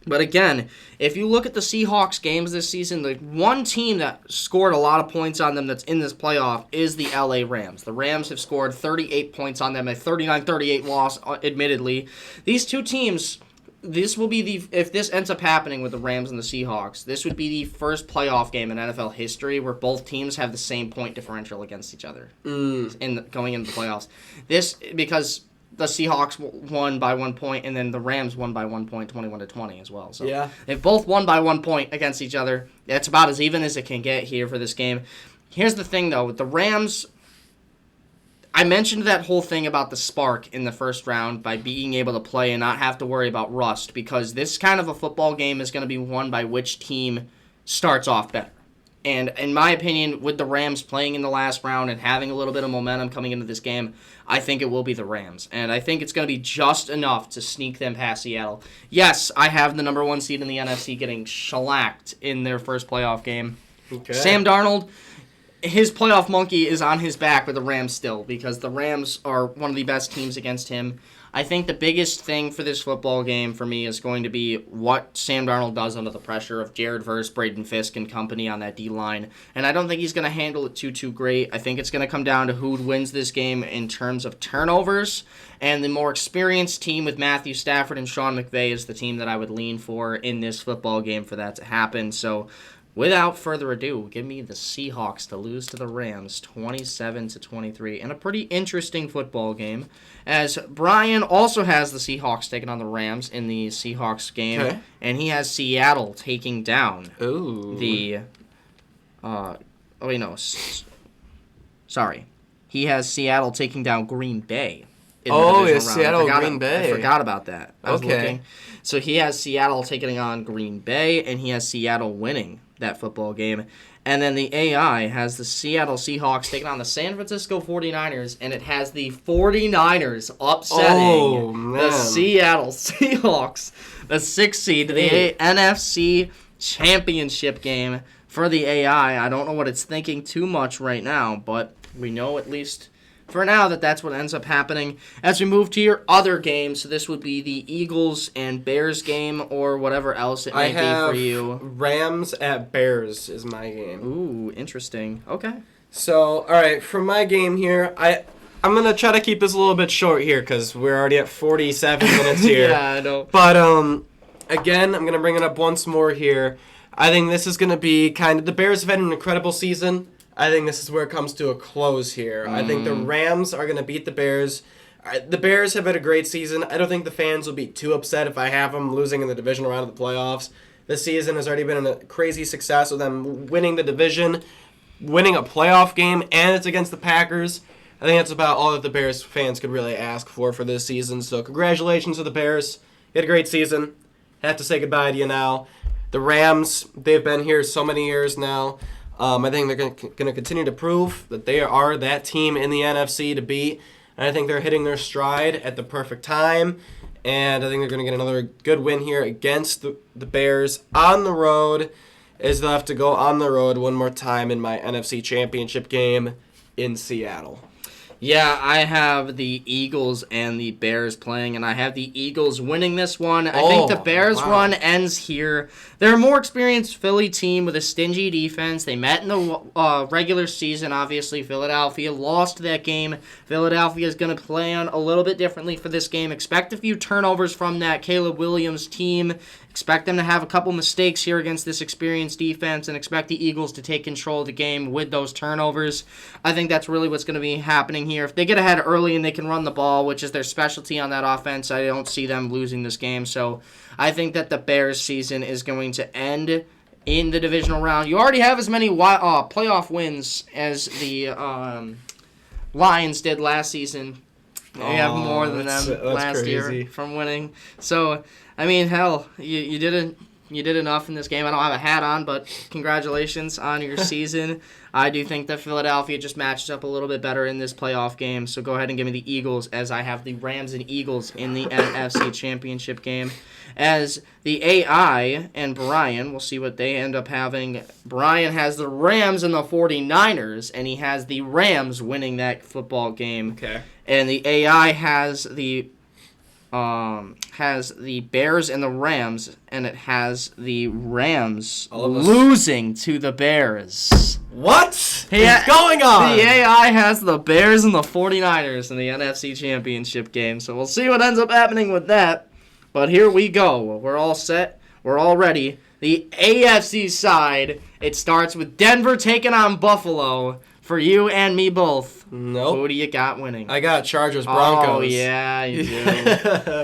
But again, if you look at the Seahawks games this season, the one team that scored a lot of points on them that's in this playoff is the LA Rams. The Rams have scored 38 points on them, a 39-38 loss, admittedly. These two teams this will be if this ends up happening with the Rams and the Seahawks, this would be the first playoff game in NFL history where both teams have the same point differential against each other going into the playoffs. This because the Seahawks won by 1 point, and then the Rams won by 1 point, 21-20 as well. So they've both won by 1 point against each other. That's about as even as it can get here for this game. Here's the thing, though. With the Rams, I mentioned that whole thing about the spark in the first round by being able to play and not have to worry about rust, because this kind of a football game is going to be won by which team starts off better. And in my opinion, with the Rams playing in the last round and having a little bit of momentum coming into this game, I think it will be the Rams. And I think it's going to be just enough to sneak them past Seattle. Yes, I have the number 1 seed in the NFC getting shellacked in their first playoff game. Okay. Sam Darnold, his playoff monkey is on his back with the Rams still, because the Rams are one of the best teams against him. I think the biggest thing for this football game for me is going to be what Sam Darnold does under the pressure of Jared Verse, Braden Fisk, and company on that D-line. And I don't think he's going to handle it too great. I think it's going to come down to who wins this game in terms of turnovers. And the more experienced team with Matthew Stafford and Sean McVay is the team that I would lean for in this football game for that to happen. So without further ado, give me the Seahawks to lose to the Rams 27-23 in a pretty interesting football game, as Brian also has the Seahawks taking on the Rams in the Seahawks game, and he has Seattle taking down sorry. He has Seattle taking down Green Bay. Seattle Green Bay. I forgot about that. I was looking. So he has Seattle taking on Green Bay, and he has Seattle winning that football game. And then the AI has the Seattle Seahawks taking on the San Francisco 49ers, and it has the 49ers upsetting the Seattle Seahawks, the 6th seed, to the NFC Championship game for the AI. I don't know what it's thinking too much right now, but we know at least for now that's what ends up happening. As we move to your other game, so this would be the Eagles and Bears game or whatever else it may be for you. Rams at Bears is my game. Ooh, interesting. Okay. So, all right, for my game here, I'm going to try to keep this a little bit short here because we're already at 47 minutes here. Yeah, I know. But, again, I'm going to bring it up once more here. I think this is going to be the Bears have had an incredible season. I think this is where it comes to a close here. I think the Rams are going to beat the Bears. The Bears have had a great season. I don't think the fans will be too upset if I have them losing in the divisional round of the playoffs. This season has already been a crazy success with them winning the division, winning a playoff game, and it's against the Packers. I think that's about all that the Bears fans could really ask for this season. So congratulations to the Bears. You had a great season. Have to say goodbye to you now. The Rams, they've been here so many years now. I think they're going to continue to prove that they are that team in the NFC to beat. And I think they're hitting their stride at the perfect time. And I think they're going to get another good win here against the Bears on the road, as they'll have to go on the road one more time in my NFC Championship game in Seattle. Yeah, I have the Eagles and the Bears playing, and I have the Eagles winning this one. I think the Bears run ends here. They're a more experienced Philly team with a stingy defense. They met in the regular season, obviously. Philadelphia lost that game. Philadelphia is going to play on a little bit differently for this game. Expect a few turnovers from that Caleb Williams team. Expect them to have a couple mistakes here against this experienced defense, and expect the Eagles to take control of the game with those turnovers. I think that's really what's going to be happening here. If they get ahead early and they can run the ball, which is their specialty on that offense, I don't see them losing this game. So I think that the Bears season is going to end in the divisional round. You already have as many playoff wins as the Lions did last season. They have more than them last year from winning. So, I mean, hell, you did enough in this game. I don't have a hat on, but congratulations on your season. I do think that Philadelphia just matches up a little bit better in this playoff game. So go ahead and give me the Eagles, as I have the Rams and Eagles in the NFC Championship game. As the AI and Brian, we'll see what they end up having. Brian has the Rams and the 49ers, and he has the Rams winning that football game. Okay. And the AI has the Bears and the Rams, and it has the Rams losing to the Bears. What is going on? The AI has the Bears and the 49ers in the NFC Championship game, so we'll see what ends up happening with that. But here we go. We're all set. We're all ready. The AFC side, it starts with Denver taking on Buffalo for you and me both. Nope. Who do you got winning? I got Chargers Broncos. Oh, yeah, you do.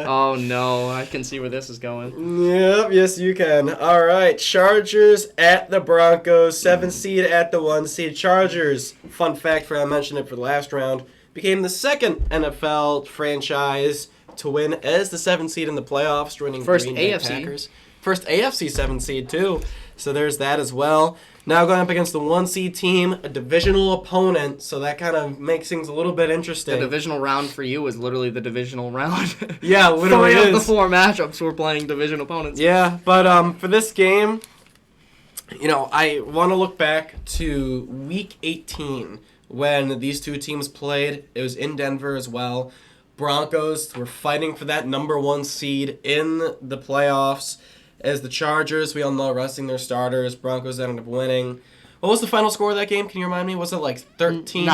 Oh, no. I can see where this is going. Yep, yes you can. All right, Chargers at the Broncos, 7 seed at the 1 seed. Chargers, fun fact I mentioned it for the last round, became the second NFL franchise to win as the 7 seed in the playoffs, winning First Green Bay AFC. Packers. First AFC 7 seed too. So there's that as well. Now going up against the 1 seed team, a divisional opponent, so that kind of makes things a little bit interesting. The divisional round for you is literally the divisional round. Yeah, literally 3 of the is. 4 matchups we're playing division opponents. Yeah, but for this game, I want to look back to Week 18 when these two teams played. It was in Denver as well. Broncos were fighting for that number 1 seed in the playoffs. As the Chargers, we all know, resting their starters. Broncos ended up winning. What was the final score of that game? Can you remind me? Was it like 19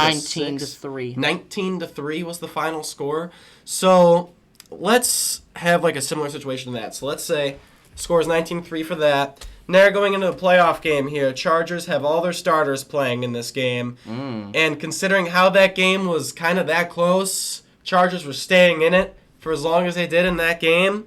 to 3. 19 to 3 was the final score. So let's have like a similar situation to that. So let's say score is 19-3 for that. Now going into the playoff game here, Chargers have all their starters playing in this game. And considering how that game was kind of that close, Chargers were staying in it for as long as they did in that game.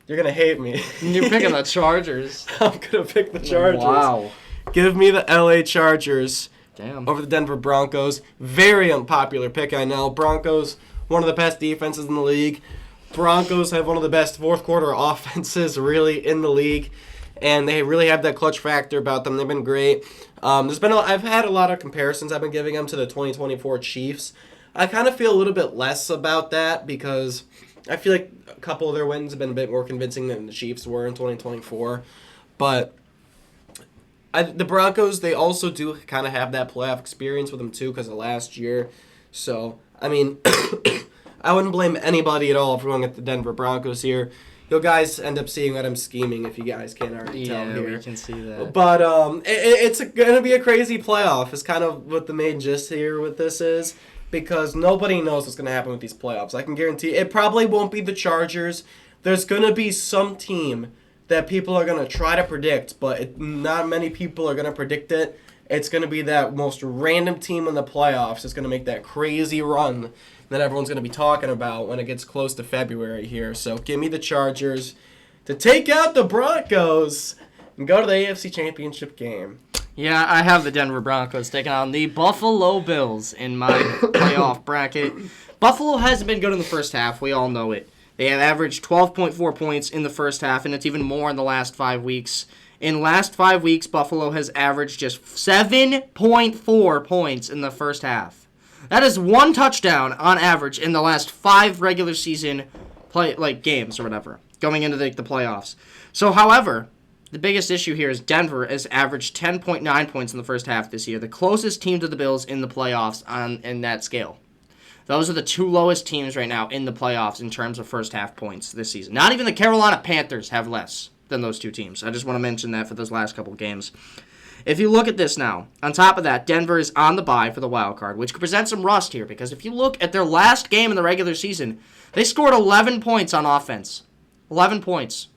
You're going to hate me. You're picking the Chargers. I'm going to pick the Chargers. Wow. Give me the LA Chargers. Damn. Over the Denver Broncos. Very unpopular pick, I know. Broncos, one of the best defenses in the league. Broncos have one of the best fourth quarter offenses really in the league. And they really have that clutch factor about them. They've been great. I've had a lot of comparisons I've been giving them to the 2024 Chiefs. I kind of feel a little bit less about that because I feel like a couple of their wins have been a bit more convincing than the Chiefs were in 2024. But the Broncos, they also do kind of have that playoff experience with them too because of last year. So, I mean, I wouldn't blame anybody at all for going at the Denver Broncos here. You guys end up seeing that I'm scheming if you guys can't already tell here. Yeah, we can see that. But it's going to be a crazy playoff is kind of what the main gist here with this is. Because nobody knows what's going to happen with these playoffs. I can guarantee it probably won't be the Chargers. There's going to be some team that people are going to try to predict, but not many people are going to predict it. It's going to be that most random team in the playoffs that's going to make that crazy run that everyone's going to be talking about when it gets close to February here. So give me the Chargers to take out the Broncos and go to the AFC Championship game. Yeah, I have the Denver Broncos taking on the Buffalo Bills in my playoff bracket. Buffalo hasn't been good in the first half. We all know it. They have averaged 12.4 points in the first half, and it's even more in the last 5 weeks. In last 5 weeks, Buffalo has averaged just 7.4 points in the first half. That is 1 touchdown on average in the last 5 regular season games or whatever, going into the playoffs. So, however, the biggest issue here is Denver has averaged 10.9 points in the first half this year, the closest team to the Bills in the playoffs in that scale. Those are the 2 lowest teams right now in the playoffs in terms of first half points this season. Not even the Carolina Panthers have less than those 2 teams. I just want to mention that for those last couple of games. If you look at this now, on top of that, Denver is on the bye for the wild card, which could present some rust here because if you look at their last game in the regular season, they scored 11 points on offense. 11 points.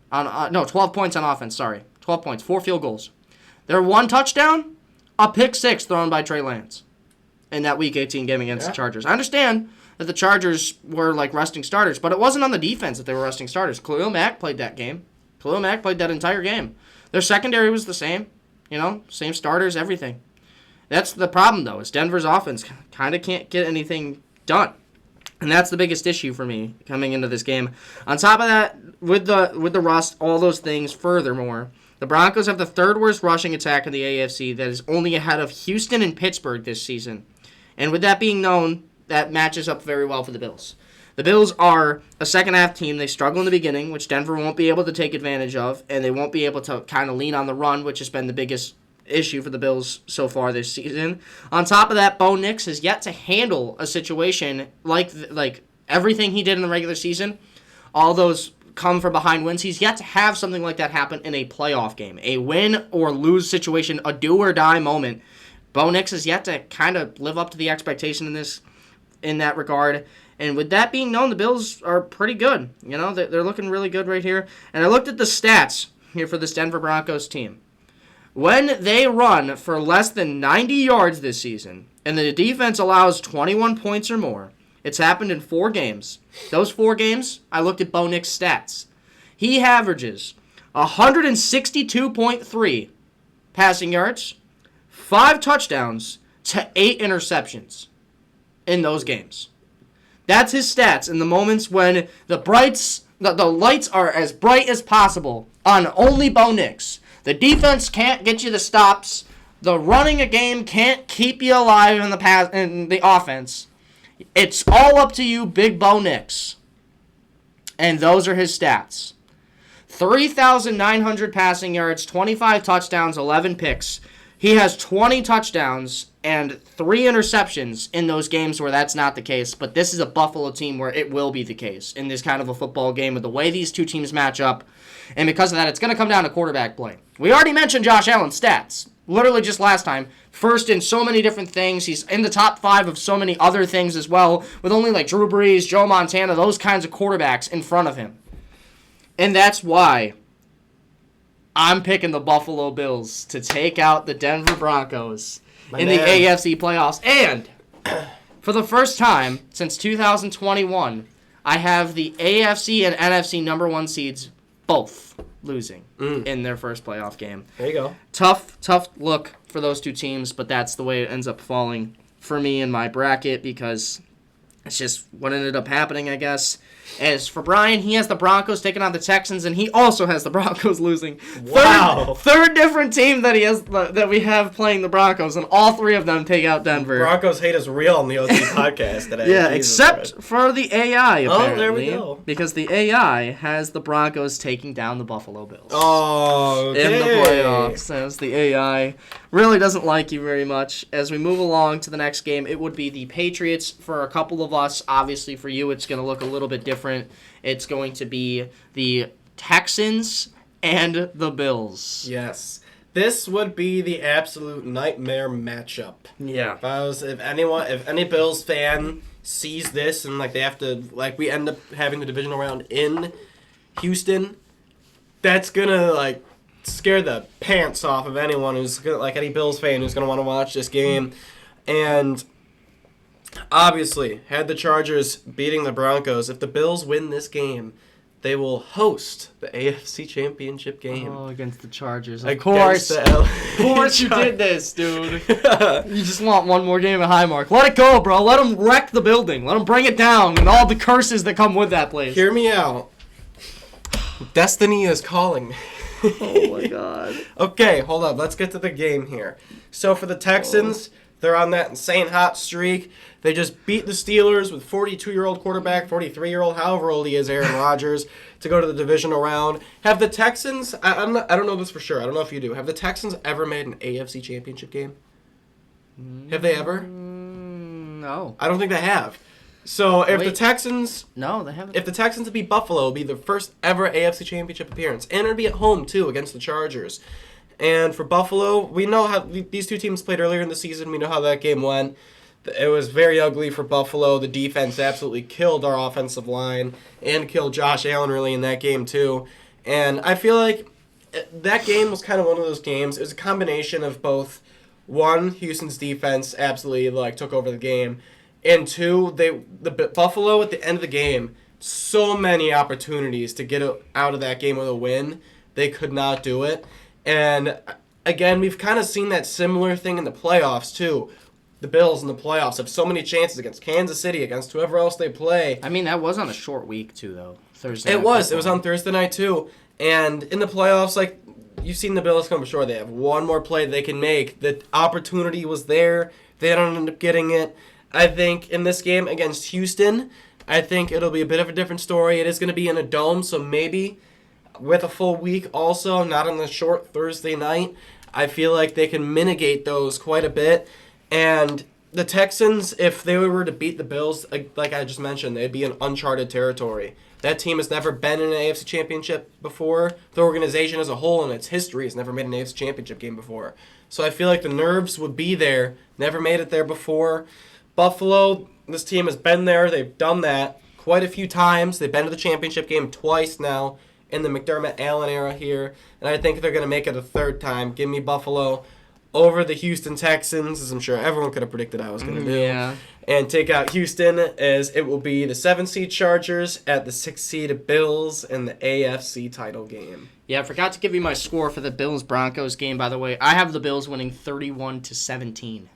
12 points on offense, sorry. 12 points, 4 field goals. Their 1 touchdown, a pick 6 thrown by Trey Lance in that Week 18 game against the Chargers. I understand that the Chargers were resting starters, but it wasn't on the defense that they were resting starters. Khalil Mack played that game. Khalil Mack played that entire game. Their secondary was the same. Same starters, everything. That's the problem, though, is Denver's offense kind of can't get anything done. And that's the biggest issue for me coming into this game. On top of that, with the rust, all those things, furthermore, the Broncos have the 3rd worst rushing attack in the AFC that is only ahead of Houston and Pittsburgh this season. And with that being known, that matches up very well for the Bills. The Bills are a second-half team. They struggle in the beginning, which Denver won't be able to take advantage of, and they won't be able to kind of lean on the run, which has been the biggest issue for the Bills so far this season. On top of that, Bo Nix has yet to handle a situation like everything he did in the regular season. All those come from behind wins. He's yet to have something like that happen in a playoff game. A win or lose situation, a do or die moment. Bo Nix has yet to kind of live up to the expectation in that regard. And with that being known, the Bills are pretty good. You know, they're looking really good right here. And I looked at the stats here for this Denver Broncos team. When they run for less than 90 yards this season, and the defense allows 21 points or more, it's happened in 4 games. Those 4 games, I looked at Bo Nix stats. He averages 162.3 passing yards, 5 touchdowns to 8 interceptions in those games. That's his stats in the moments when the lights are as bright as possible on only Bo Nix. The defense can't get you the stops. The running a game can't keep you alive in the offense. It's all up to you, Big Bo Nix. And those are his stats. 3,900 passing yards, 25 touchdowns, 11 picks. He has 20 touchdowns and 3 interceptions in those games where that's not the case. But this is a Buffalo team where it will be the case in this kind of a football game with the way these two teams match up. And because of that, it's going to come down to quarterback play. We already mentioned Josh Allen's stats. Literally just last time. First in so many different things. He's in the top 5 of so many other things as well. With only like Drew Brees, Joe Montana, those kinds of quarterbacks in front of him. And that's why I'm picking the Buffalo Bills to take out the Denver Broncos the AFC playoffs. And for the first time since 2021, I have the AFC and NFC number 1 seeds both losing in their first playoff game. There you go. Tough look for those two teams, but that's the way it ends up falling for me in my bracket because it's just what ended up happening, I guess. As for Brian, he has the Broncos taking on the Texans, and he also has the Broncos losing. Wow. Third different team that he has that we have playing the Broncos, and all 3 of them take out Denver. Broncos hate is real on the OC podcast today. Yeah, except for the AI, apparently. Oh, there we go. Because the AI has the Broncos taking down the Buffalo Bills. Oh, okay. In the playoffs, as the AI really doesn't like you very much. As we move along to the next game, it would be the Patriots for a couple of us. Obviously, for you, it's going to look a little bit different. It's going to be the Texans and the Bills. Yes. This would be the absolute nightmare matchup. Yeah. If any Bills fan sees this and like they have to we end up having the divisional round in Houston, that's gonna like scare the pants off of anyone who's gonna, like any Bills fan who's gonna want to watch this game. And obviously, had the Chargers beating the Broncos, if the Bills win this game, they will host the AFC Championship game. Oh, against the Chargers. Of course You did this, dude. You just want one more game at Highmark. Let it go, bro. Let them wreck the building. Let them bring it down and all the curses that come with that place. Hear me out. Destiny is calling me. Oh, my God. Okay, hold up. Let's get to the game here. So for the Texans, they're on that insane hot streak. They just beat the Steelers with 42-year-old quarterback, 43-year-old, however old he is, Aaron Rodgers, to go to the divisional round. Have the Texans, I don't know this for sure. I don't know if you do. Have the Texans ever made an AFC championship game? Have they ever? No. I don't think they have. So if the Wait. Texans... No, they haven't. If the Texans beat Buffalo, it would be their first ever AFC championship appearance. And it would be at home, too, against the Chargers. And for Buffalo, we know how these two teams played earlier in the season. We know how that game went. It was very ugly for Buffalo. The defense absolutely killed our offensive line and killed Josh Allen really in that game too. And I feel like that game was kind of one of those games. It was a combination of both, one, Houston's defense absolutely took over the game, and two, the Buffalo at the end of the game, so many opportunities to get out of that game with a win. They could not do it. And again, we've kind of seen that similar thing in the playoffs too. The Bills in the playoffs have so many chances against Kansas City, against whoever else they play. I mean, that was on a short week, too, though. Thursday. It was. It was on Thursday night, too. And in the playoffs, you've seen the Bills come ashore. They have one more play they can make. The opportunity was there. They don't end up getting it. I think in this game against Houston, I think it'll be a bit of a different story. It is going to be in a dome, so maybe with a full week also, not on the short Thursday night, I feel like they can mitigate those quite a bit. And the Texans, if they were to beat the Bills, like I just mentioned, they'd be in uncharted territory. That team has never been in an AFC championship before. The organization as a whole in its history has never made an AFC championship game before. So I feel like the nerves would be there. Never made it there before. Buffalo, This team has been there. They've done that quite a few times. They've been to the championship game twice now in the McDermott-Allen era here, and I think they're going to make it a third time. Give me Buffalo over the Houston Texans, as I'm sure everyone could have predicted I was going to do. Yeah. And take out Houston, as it will be the 7-seed Chargers at the 6-seed Bills in the AFC title game. Yeah, I forgot to give you my score for the Bills-Broncos game, by the way. I have the Bills winning 31-17.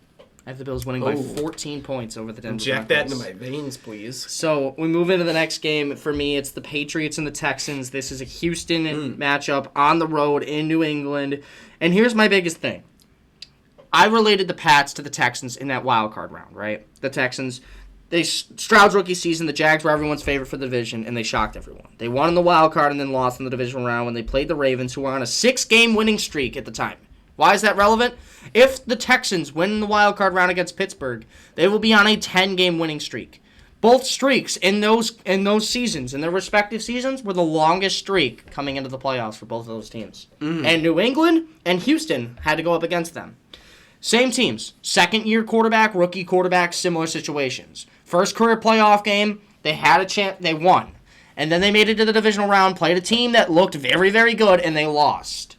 I have the Bills winning by 14 points over the Denver Inject Broncos. that into my veins, please. So we move into the next game. For me, it's the Patriots and the Texans. This is a Houston matchup on the road in New England. And here's my biggest thing. I related the Pats to the Texans in that wild card round, right? The Texans, Stroud's rookie season, the Jags were everyone's favorite for the division, and they shocked everyone. They won in the wild card and then lost in the divisional round when they played the Ravens, who were on a 6-game winning streak at the time. Why is that relevant? If the Texans win the wild card round against Pittsburgh, they will be on a 10-game winning streak. Both streaks in those seasons, in their respective seasons, were the longest streak coming into the playoffs for both of those teams. And New England and Houston had to go up against them. Same teams. Second-year quarterback, rookie quarterback, similar situations. First career playoff game, they had a chance, they won. And then they made it to the divisional round, played a team that looked very, very good, and they lost.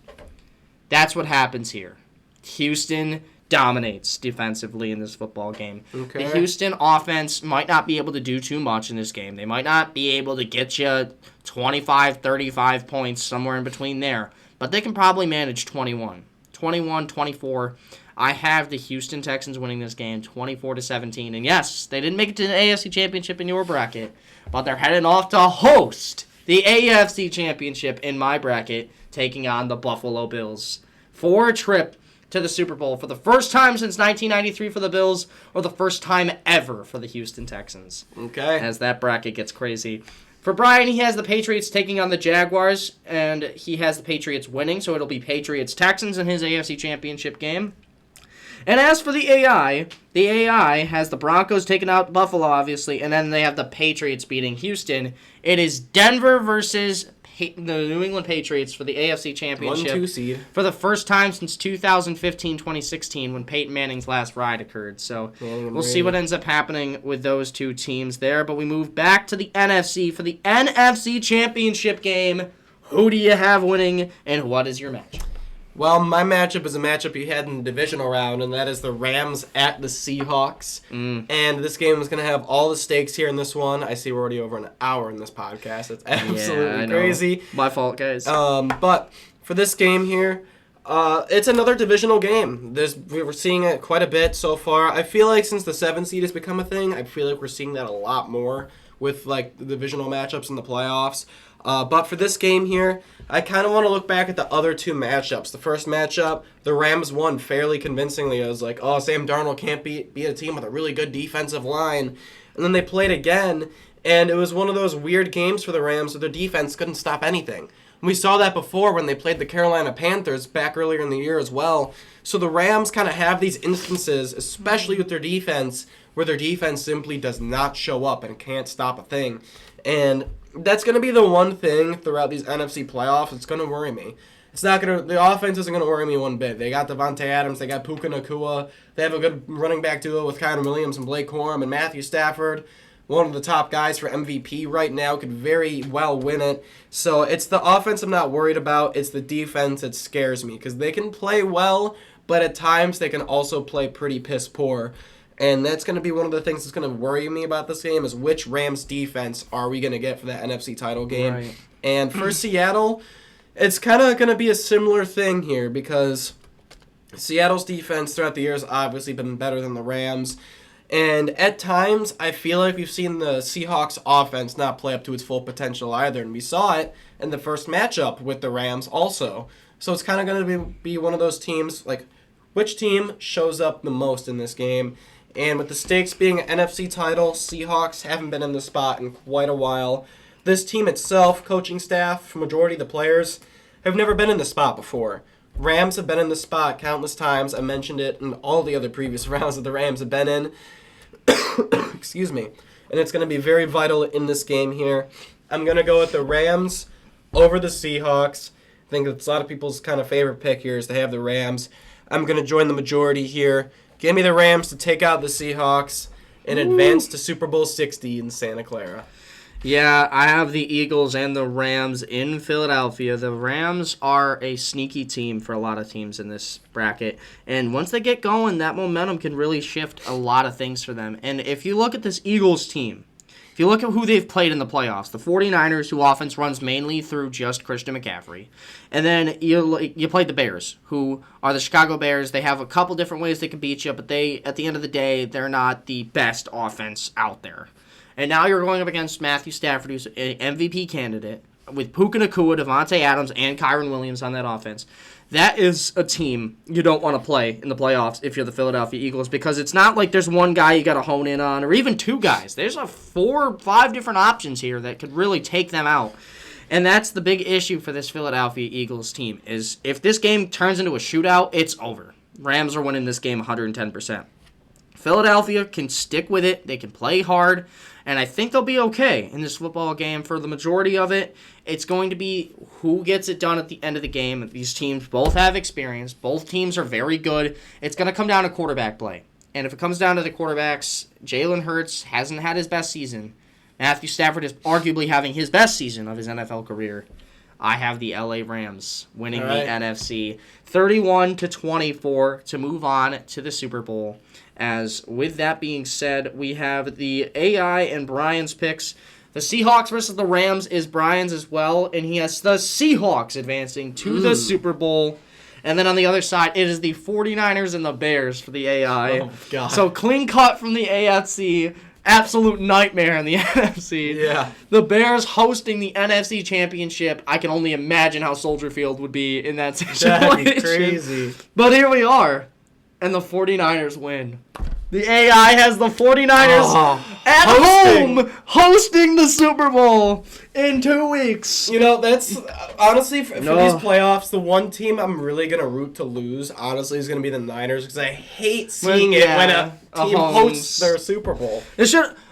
That's what happens here. Houston dominates defensively in this football game. Okay. The Houston offense might not be able to do too much in this game. They might not be able to get you 25, 35 points, somewhere in between there. But they can probably manage 21, 24. I have the Houston Texans winning this game 24-17. And yes, they didn't make it to the AFC Championship in your bracket, but they're heading off to host the AFC Championship in my bracket, taking on the Buffalo Bills for a trip to the Super Bowl for the first time since 1993 for the Bills, or the first time ever for the Houston Texans. Okay. As that bracket gets crazy. For Brian, he has the Patriots taking on the Jaguars, and he has the Patriots winning, so it'll be Patriots-Texans in his AFC Championship game. And as for the AI has the Broncos taking out Buffalo, obviously, and then they have the Patriots beating Houston. It is Denver versus the New England Patriots for the AFC Championship. 1-2 seed. For the first time since 2015-2016 when Peyton Manning's last ride occurred. So we'll see what ends up happening with those two teams there. But we move back to the NFC for the NFC Championship game. Who do you have winning, and what is your match? Well, my matchup is a matchup you had in the divisional round, and that is the Rams at the Seahawks. And this game is going to have all the stakes here in this one. I see we're already over an hour in this podcast. It's absolutely crazy. My fault, guys. But for this game here, it's another divisional game. We're seeing it quite a bit so far. I feel like since the 7 seed has become a thing, I feel like we're seeing that a lot more with like the divisional matchups in the playoffs. But for this game here, I kind of want to look back at the other two matchups. The first matchup, the Rams won fairly convincingly. I was like, oh, Sam Darnold can't beat a team with a really good defensive line. And then they played again, and it was one of those weird games for the Rams where their defense couldn't stop anything. And we saw that before when they played the Carolina Panthers back earlier in the year as well. So the Rams kind of have these instances, especially with their defense, where their defense simply does not show up and can't stop a thing. And that's going to be the one thing throughout these NFC playoffs that's going to worry me. The offense isn't going to worry me one bit. They got Devontae Adams, they got Puka Nacua, they have a good running back duo with Kyren Williams and Blake Corum, and Matthew Stafford, one of the top guys for MVP right now, could very well win it. So it's the offense I'm not worried about, it's the defense that scares me, because they can play well, but at times they can also play pretty piss poor. And that's going to be one of the things that's going to worry me about this game is which Rams defense are we going to get for that NFC title game. Right. And for Seattle, it's kind of going to be a similar thing here because Seattle's defense throughout the years obviously been better than the Rams. And at times, I feel like we've seen the Seahawks offense not play up to its full potential either. And we saw it in the first matchup with the Rams also. So it's kind of going to be one of those teams, like which team shows up the most in this game. And with the stakes being an NFC title, Seahawks haven't been in the spot in quite a while. This team itself, coaching staff, majority of the players, have never been in the spot before. Rams have been in the spot countless times. I mentioned it in all the other previous rounds that the Rams have been in. Excuse me. And it's going to be very vital in this game here. I'm going to go with the Rams over the Seahawks. I think it's a lot of people's kind of favorite pick here is to have the Rams. I'm going to join the majority here. Give me the Rams to take out the Seahawks. and advance to Super Bowl 60 in Santa Clara. Yeah, I have the Eagles and the Rams in Philadelphia. The Rams are a sneaky team for a lot of teams in this bracket. And once they get going, that momentum can really shift a lot of things for them. And if you look at this Eagles team, if you look at who they've played in the playoffs, the 49ers, who offense runs mainly through just Christian McCaffrey. And then you played the Bears, who are the Chicago Bears. They have a couple different ways they can beat you, but at the end of the day, they're not the best offense out there. And now you're going up against Matthew Stafford, who's an MVP candidate, with Puka Nacua, Devontae Adams, and Kyron Williams on that offense. That is a team you don't want to play in the playoffs if you're the Philadelphia Eagles, because it's not like there's one guy you got to hone in on, or even two guys. There's 4 or 5 different options here that could really take them out. And that's the big issue for this Philadelphia Eagles team, is if this game turns into a shootout, it's over. Rams are winning this game 110%. Philadelphia can stick with it. They can play hard. And I think they'll be okay in this football game for the majority of it. It's going to be who gets it done at the end of the game. These teams both have experience. Both teams are very good. It's going to come down to quarterback play. And if it comes down to the quarterbacks, Jalen Hurts hasn't had his best season. Matthew Stafford is arguably having his best season of his NFL career. I have the LA Rams winning the NFC 31-24 to move on to the Super Bowl. As with that being said, we have the AI and Brian's picks. The Seahawks versus the Rams is Brian's as well, and he has the Seahawks advancing to the Super Bowl. And then on the other side, it is the 49ers and the Bears for the AI. Oh, God. So clean cut from the AFC. Absolute nightmare in the NFC. Yeah. The Bears hosting the NFC Championship. I can only imagine how Soldier Field would be in that situation. That'd be crazy. But here we are. And the 49ers win. The AI has the 49ers at home hosting the Super Bowl in 2 weeks. You know, that's honestly for these playoffs, the one team I'm really gonna root to lose, honestly, is gonna be the Niners, because I hate seeing it when a team hosts their Super Bowl.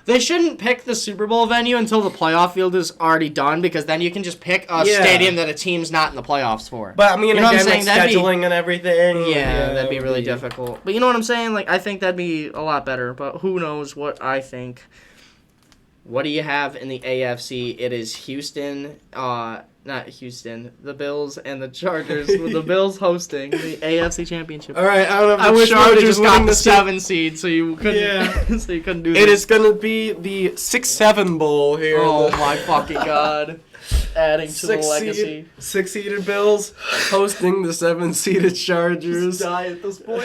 They shouldn't pick the Super Bowl venue until the playoff field is already done, because then you can just pick a stadium that a team's not in the playoffs for. But I mean, you know again, like scheduling and everything. Yeah, that'd be really difficult. But you know what I'm saying? Like, I think that'd be a lot better. But who knows what I think. What do you have in the AFC? It is Houston, not Houston, the Bills and the Chargers, with the Bills hosting the AFC Championship. All right, I wish we would have just got the seven. 7 seed, so you couldn't. So you couldn't do this. It is gonna be the 6-7 bowl here. Oh my fucking god! Adding to the legacy. 6-seeded Bills hosting the 7-seeded Chargers. Just die at this point.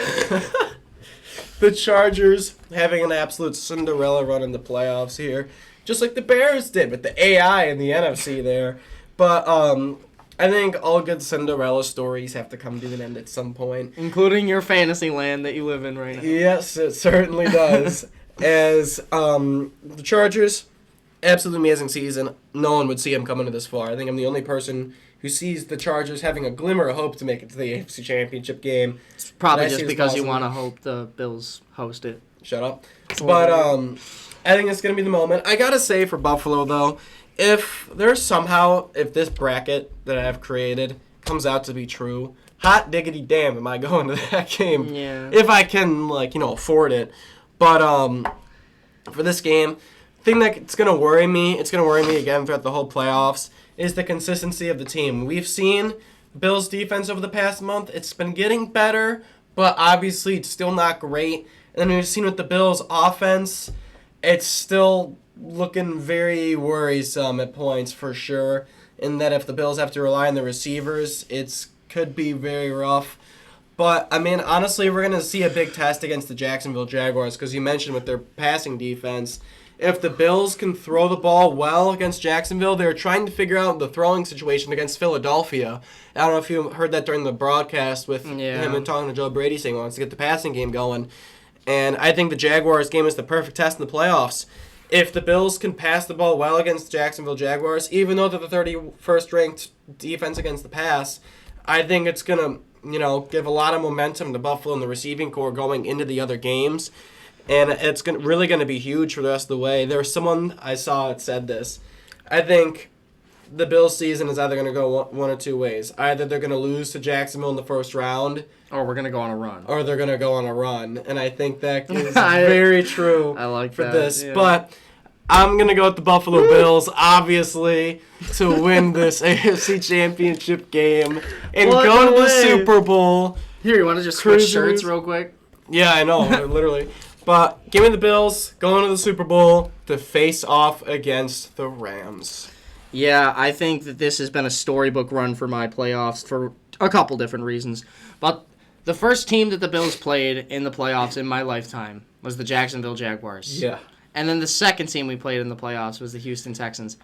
The Chargers having an absolute Cinderella run in the playoffs here, just like the Bears did with the AI and the NFC there. But I think all good Cinderella stories have to come to an end at some point. Including your fantasy land that you live in right now. Yes, it certainly does. As the Chargers, absolutely amazing season. No one would see them coming to this far. I think I'm the only person who sees the Chargers having a glimmer of hope to make it to the AFC Championship game. It's probably just because you want to hope the Bills host it. Shut up. But I think it's going to be the moment. I got to say for Buffalo, though, if this bracket that I've created comes out to be true, hot diggity damn am I going to that game. Yeah. If I can, afford it. But for this game, the thing that's going to worry me, again throughout the whole playoffs, is the consistency of the team. We've seen Bills' defense over the past month. It's been getting better, but obviously it's still not great. And then we've seen with the Bills' offense, it's still looking very worrisome at points for sure. In that if the Bills have to rely on the receivers, it could be very rough. But, I mean, honestly, we're going to see a big test against the Jacksonville Jaguars, because you mentioned with their passing defense, if the Bills can throw the ball well against Jacksonville, they're trying to figure out the throwing situation against Philadelphia. I don't know if you heard that during the broadcast with him and talking to Joe Brady saying he wants to get the passing game going. And I think the Jaguars game is the perfect test in the playoffs. If the Bills can pass the ball well against Jacksonville Jaguars, even though they're the 31st ranked defense against the pass, I think it's going to, give a lot of momentum to Buffalo and the receiving core going into the other games. And it's really going to be huge for the rest of the way. There was someone I saw that said this. I think the Bills season is either going to go one or two ways. Either they're going to lose to Jacksonville in the first round, or we're gonna go on a run. or they're going to go on a run. And I think that is very true I like for that, this. yeah. But I'm going to go with the Buffalo Bills, obviously, to win this AFC Championship game and What go to a the way. Super Bowl. Here, you want to just switch Cruisers. shirts real quick? Yeah, I know, literally. But give me the Bills going to the Super Bowl to face off against the Rams. Yeah, I think that this has been a storybook run for my playoffs for a couple different reasons. But the first team that the Bills played in the playoffs in my lifetime was the Jacksonville Jaguars. Yeah. And then the second team we played in the playoffs was the Houston Texans.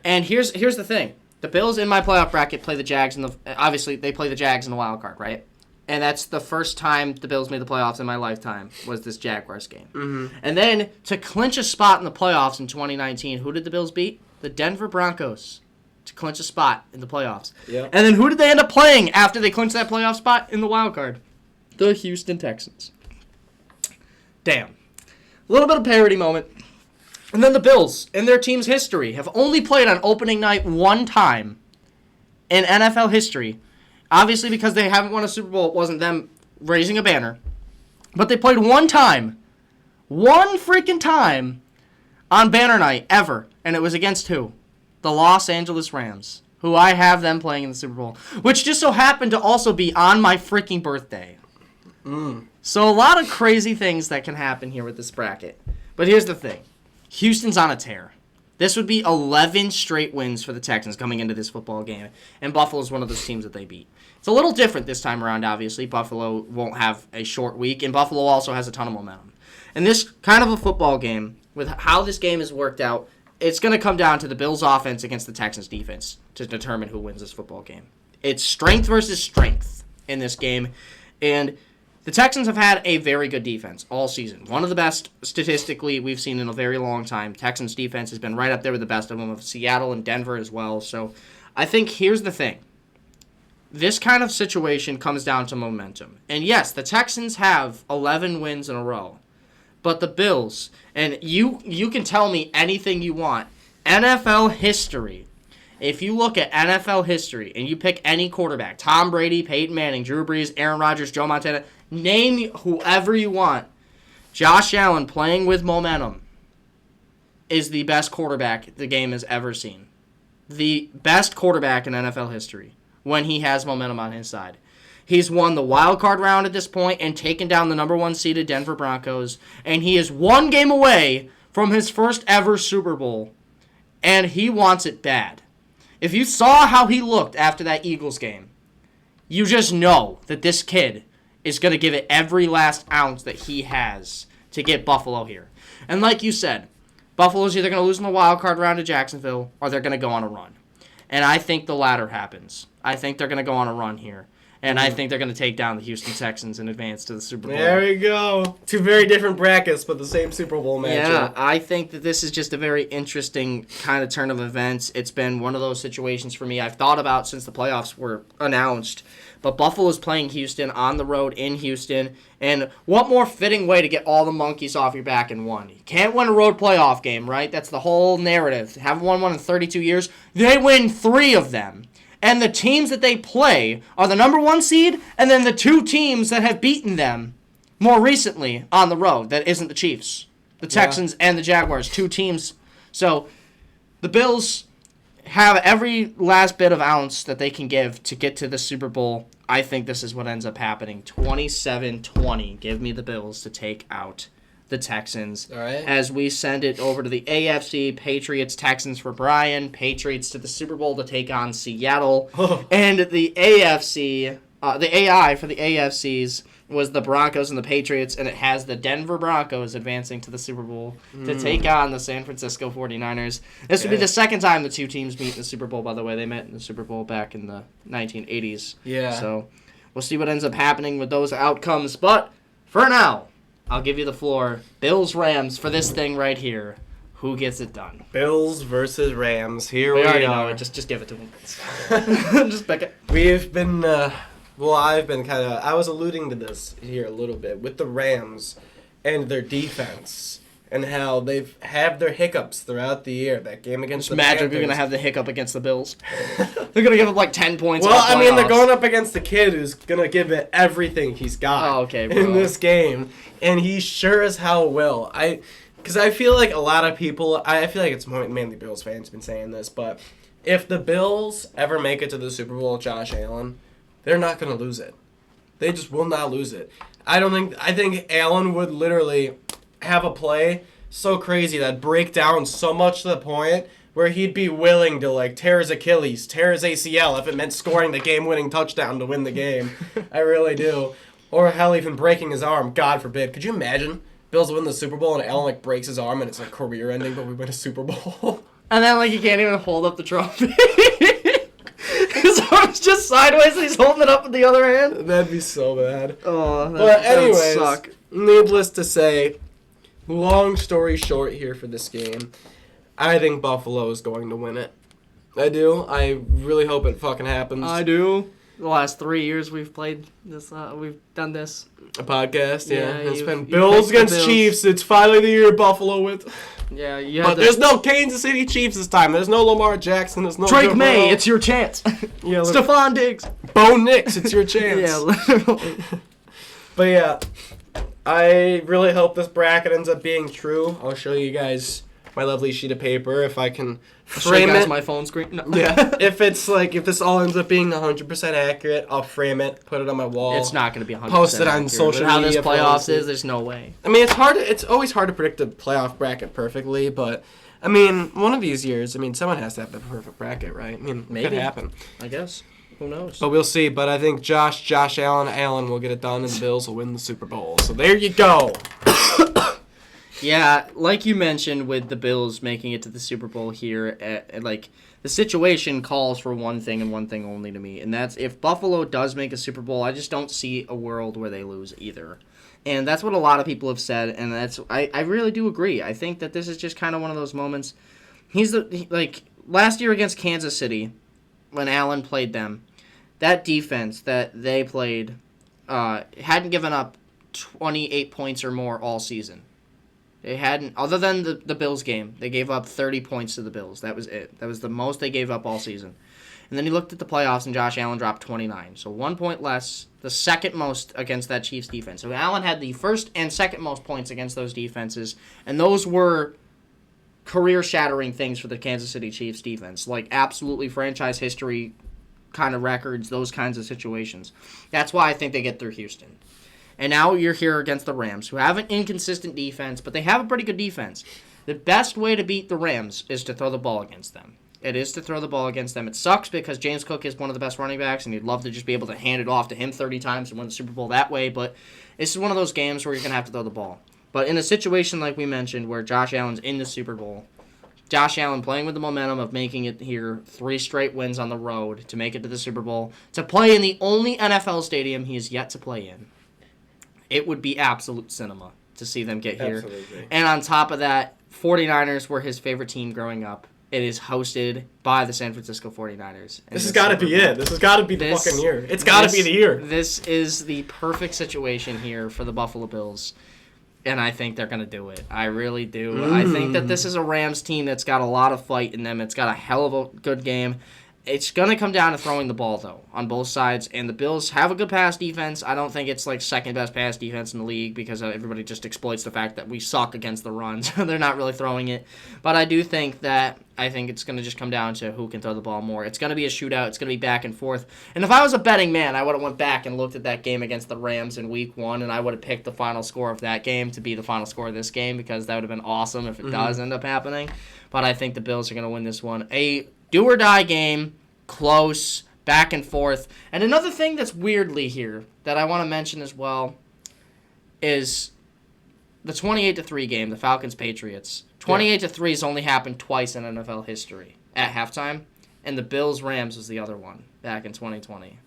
And here's the thing. The Bills in my playoff bracket play the Jags obviously they play the Jags in the wild card, right? And that's the first time the Bills made the playoffs in my lifetime was this Jaguars game. Mm-hmm. And then to clinch a spot in the playoffs in 2019, who did the Bills beat? The Denver Broncos to clinch a spot in the playoffs. Yep. And then who did they end up playing after they clinched that playoff spot in the wild card? The Houston Texans. Damn. A little bit of parody moment. And then the Bills, in their team's history, have only played on opening night one time in NFL history. Obviously, because they haven't won a Super Bowl, it wasn't them raising a banner. But they played one time. One freaking time on banner night ever. And it was against who? The Los Angeles Rams, who I have them playing in the Super Bowl. Which just so happened to also be on my freaking birthday. So a lot of crazy things that can happen here with this bracket. But here's the thing. Houston's on a tear. This would be 11 straight wins for the Texans coming into this football game. And Buffalo's one of those teams that they beat. It's a little different this time around, obviously. Buffalo won't have a short week, and Buffalo also has a ton of momentum. And this kind of a football game, with how this game is worked out, it's going to come down to the Bills' offense against the Texans' defense to determine who wins this football game. It's strength versus strength in this game. And the Texans have had a very good defense all season. One of the best, statistically, we've seen in a very long time. Texans' defense has been right up there with the best of them, of Seattle and Denver as well. So I think here's the thing. This kind of situation comes down to momentum. And yes, the Texans have 11 wins in a row. But the Bills, and you can tell me anything you want, NFL history, if you look at NFL history and you pick any quarterback, Tom Brady, Peyton Manning, Drew Brees, Aaron Rodgers, Joe Montana, name whoever you want, Josh Allen playing with momentum is the best quarterback the game has ever seen. The best quarterback in NFL history when he has momentum on his side. He's won the wild card round at this point and taken down the number one seeded Denver Broncos, and he is one game away from his first ever Super Bowl, and he wants it bad. If you saw how he looked after that Eagles game, you just know that this kid is going to give it every last ounce that he has to get Buffalo here. And like you said, Buffalo's either going to lose in the wild card round to Jacksonville or they're going to go on a run. And I think the latter happens. I think they're going to go on a run here. And I think they're going to take down the Houston Texans and advance to the Super Bowl. There we go. Two very different brackets, but the same Super Bowl matchup. Yeah, I think that this is just a very interesting kind of turn of events. It's been one of those situations for me I've thought about since the playoffs were announced. But Buffalo's playing Houston on the road in Houston. And what more fitting way to get all the monkeys off your back in one? You can't win a road playoff game, right? That's the whole narrative. Haven't won one in 32 years. They win 3 of them. And the teams that they play are the number 1 seed and then the 2 teams that have beaten them more recently on the road. That isn't the Chiefs. The Texans and the Jaguars, 2 teams. So the Bills have every last bit of ounce that they can give to get to the Super Bowl. I think this is what ends up happening. 27-20. Give me the Bills to take out the Texans. All right. As we send it over to the AFC, Patriots, Texans for Brian, Patriots to the Super Bowl to take on Seattle, and the AFC, the AI for the AFCs was the Broncos and the Patriots, and it has the Denver Broncos advancing to the Super Bowl to take on the San Francisco 49ers. This would be the second time the 2 teams meet in the Super Bowl, by the way. They met in the Super Bowl back in the 1980s. Yeah. So we'll see what ends up happening with those outcomes, but for now, I'll give you the floor. Bills, Rams for this thing right here. Who gets it done? Bills versus Rams. Here We we already are. know it. Just give it to them. Just pick it. We've been, I've been I was alluding to this here a little bit with the Rams and their defense and how they've had their hiccups throughout the year. That game against the Magic Panthers. are going to have the hiccup against the Bills. They're going to give up like 10 points. Well, in the I mean, they're playoffs. going up against the kid who's going to give it everything he's got Oh, okay, bro. in this game. And he sure as hell will. Because I feel like a lot of people, I feel like it's mainly Bills fans been saying this, but if the Bills ever make it to the Super Bowl with Josh Allen, they're not going to lose it. They just will not lose it. I think Allen would literally have a play so crazy that break down so much to the point where he'd be willing to like tear his Achilles, tear his ACL if it meant scoring the game-winning touchdown to win the game. I really do. Or hell, even breaking his arm. God forbid. Could you imagine Bills win the Super Bowl and Allen like breaks his arm and it's like career-ending, but we win a Super Bowl? And then like he can't even hold up the trophy. His arm's just sideways and he's holding it up with the other hand. That'd be so bad. Oh, But that would anyways, suck. needless to say, long story short here for this game, I think Buffalo is going to win it. I do. I really hope it fucking happens. I do. The last 3 years we've played this, we've done this. A podcast, yeah. Yeah, It's you been picked Bills the against Bills. Chiefs. It's finally the year Buffalo wins. Yeah, you But had there's no Kansas City Chiefs this time. There's no Lamar Jackson. There's no Drake Joe May. Burrow. It's your chance. Yeah, look, Stephon Diggs. Bo Nix. It's your chance. Yeah, literally. But yeah, I really hope this bracket ends up being true. I'll show you guys my lovely sheet of paper if I can frame it. my phone screen. No. Yeah, if this all ends up being 100% accurate, I'll frame it, put it on my wall. It's not going to be 100%. Post it on accurate. social With how media this for everyone to playoffs see. is, there's no way. I mean, it's always hard to predict a playoff bracket perfectly, but I mean, one of these years, I mean, someone has to have the perfect bracket, right? I mean, it Maybe. could happen. I guess. Who knows? But we'll see. But I think Josh Allen will get it done, and the Bills will win the Super Bowl. So there you go. Yeah, like you mentioned with the Bills making it to the Super Bowl here, like the situation calls for one thing and one thing only to me, and that's if Buffalo does make a Super Bowl, I just don't see a world where they lose either. And that's what a lot of people have said, and I really do agree. I think that this is just kind of one of those moments. Like last year against Kansas City, when Allen played them, that defense that they played hadn't given up 28 points or more all season. They hadn't, other than the Bills game, they gave up 30 points to the Bills. That was it. That was the most they gave up all season. And then he looked at the playoffs, and Josh Allen dropped 29. So 1 point less, the second most against that Chiefs defense. So Allen had the first and second most points against those defenses, and those were career-shattering things for the Kansas City Chiefs defense. Like absolutely franchise history kind of records, those kinds of situations. That's why I think they get through Houston. And now you're here against the Rams, who have an inconsistent defense, but they have a pretty good defense. The best way to beat the Rams is to throw the ball against them. It is to throw the ball against them. It sucks because James Cook is one of the best running backs, and you'd love to just be able to hand it off to him 30 times and win the Super Bowl that way, but this is one of those games where you're going to have to throw the ball. But in a situation like we mentioned where Josh Allen's in the Super Bowl, Josh Allen playing with the momentum of making it here, 3 straight wins on the road to make it to the Super Bowl, to play in the only NFL stadium he has yet to play in. It would be absolute cinema to see them get here. Absolutely. And on top of that, 49ers were his favorite team growing up. It is hosted by the San Francisco 49ers. This has got to be it. This has got to be the fucking year. It's got to be the year. This is the perfect situation here for the Buffalo Bills. And I think they're going to do it. I really do. I think that this is a Rams team that's got a lot of fight in them. It's got a hell of a good game. It's going to come down to throwing the ball, though, on both sides. And the Bills have a good pass defense. I don't think it's like second best pass defense in the league because everybody just exploits the fact that we suck against the runs. They're not really throwing it. But I do think that it's going to just come down to who can throw the ball more. It's going to be a shootout. It's going to be back and forth. And if I was a betting man, I would have went back and looked at that game against the Rams in Week 1, and I would have picked the final score of that game to be the final score of this game because that would have been awesome if it does end up happening. But I think the Bills are going to win this one. A do-or-die game. Close, back and forth. And another thing that's weirdly here that I want to mention as well is the 28-3 game, the Falcons-Patriots. 28-3 has only happened twice in NFL history at halftime, and the Bills-Rams was the other one back in 2020.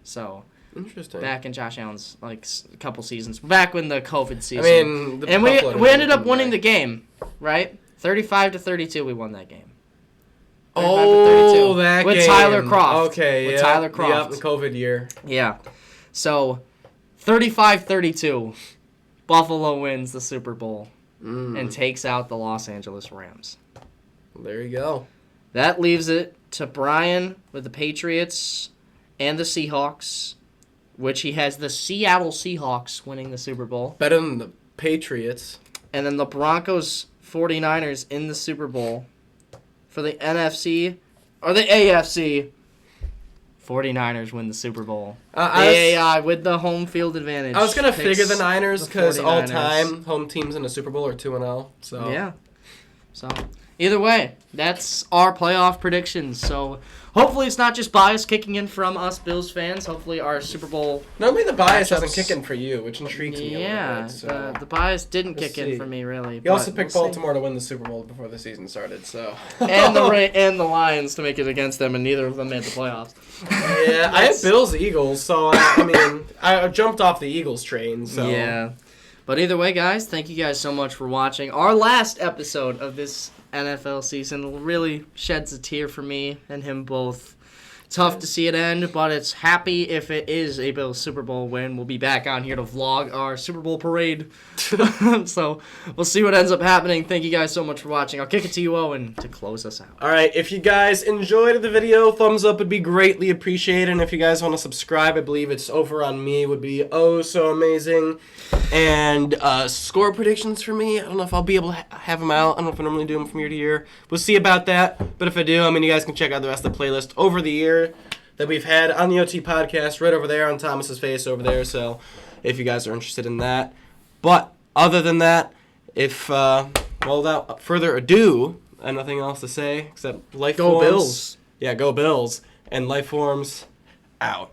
So, Interesting. back in Josh Allen's a couple seasons, back when the COVID season. I mean, and we ended up winning the game, right? 35-32, we won that game. Oh, that with game. Tyler Kroft. Okay, with Tyler Kroft. Yep, the COVID year. Yeah. So, 35-32, Buffalo wins the Super Bowl. and takes out the Los Angeles Rams. There you go. That leaves it to Brian with the Patriots and the Seahawks, which he has the Seattle Seahawks winning the Super Bowl. Better than the Patriots. And then the Broncos 49ers in the Super Bowl. For the NFC, or the AFC, 49ers win the Super Bowl. The AI with the home field advantage. I was going to figure the Niners because 49ers. all-time home teams in the Super Bowl are 2-0. So Yeah. So, either way, that's our playoff predictions. So, hopefully it's not just bias kicking in from us Bills fans. Hopefully our Super Bowl... Normally the bias matchups- doesn't kick in for you, which intrigues me a little bit. So. The bias didn't We'll kick in see. for me, really. You also but picked we'll see. Baltimore to win the Super Bowl before the season started, so... and the Lions to make it against them, and neither of them made the playoffs. Yeah, I had Bills-Eagles, so I mean, I jumped off the Eagles train, so... Yeah. But either way, guys, thank you guys so much for watching. Our last episode of this NFL season really sheds a tear for me and him both. Tough to see it end, but it's happy if it is a Bills Super Bowl win. We'll be back on here to vlog our Super Bowl parade. So we'll see what ends up happening. Thank you guys so much for watching. I'll kick it to you, Owen, to close us out. Alright, if you guys enjoyed the video, thumbs up would be greatly appreciated. And if you guys want to subscribe, I believe it's over on me, would be oh so amazing. And score predictions for me, I don't know if I'll be able to have them out. I don't know if I normally do them from year to year. We'll see about that. But if I do, I mean, you guys can check out the rest of the playlist over the year that we've had on the OT podcast right over there on Thomas's face over there. So if you guys are interested in that. But other than that, if, well, without further ado, I have nothing else to say except life Go forms. Bills. Yeah, go Bills. And life forms out.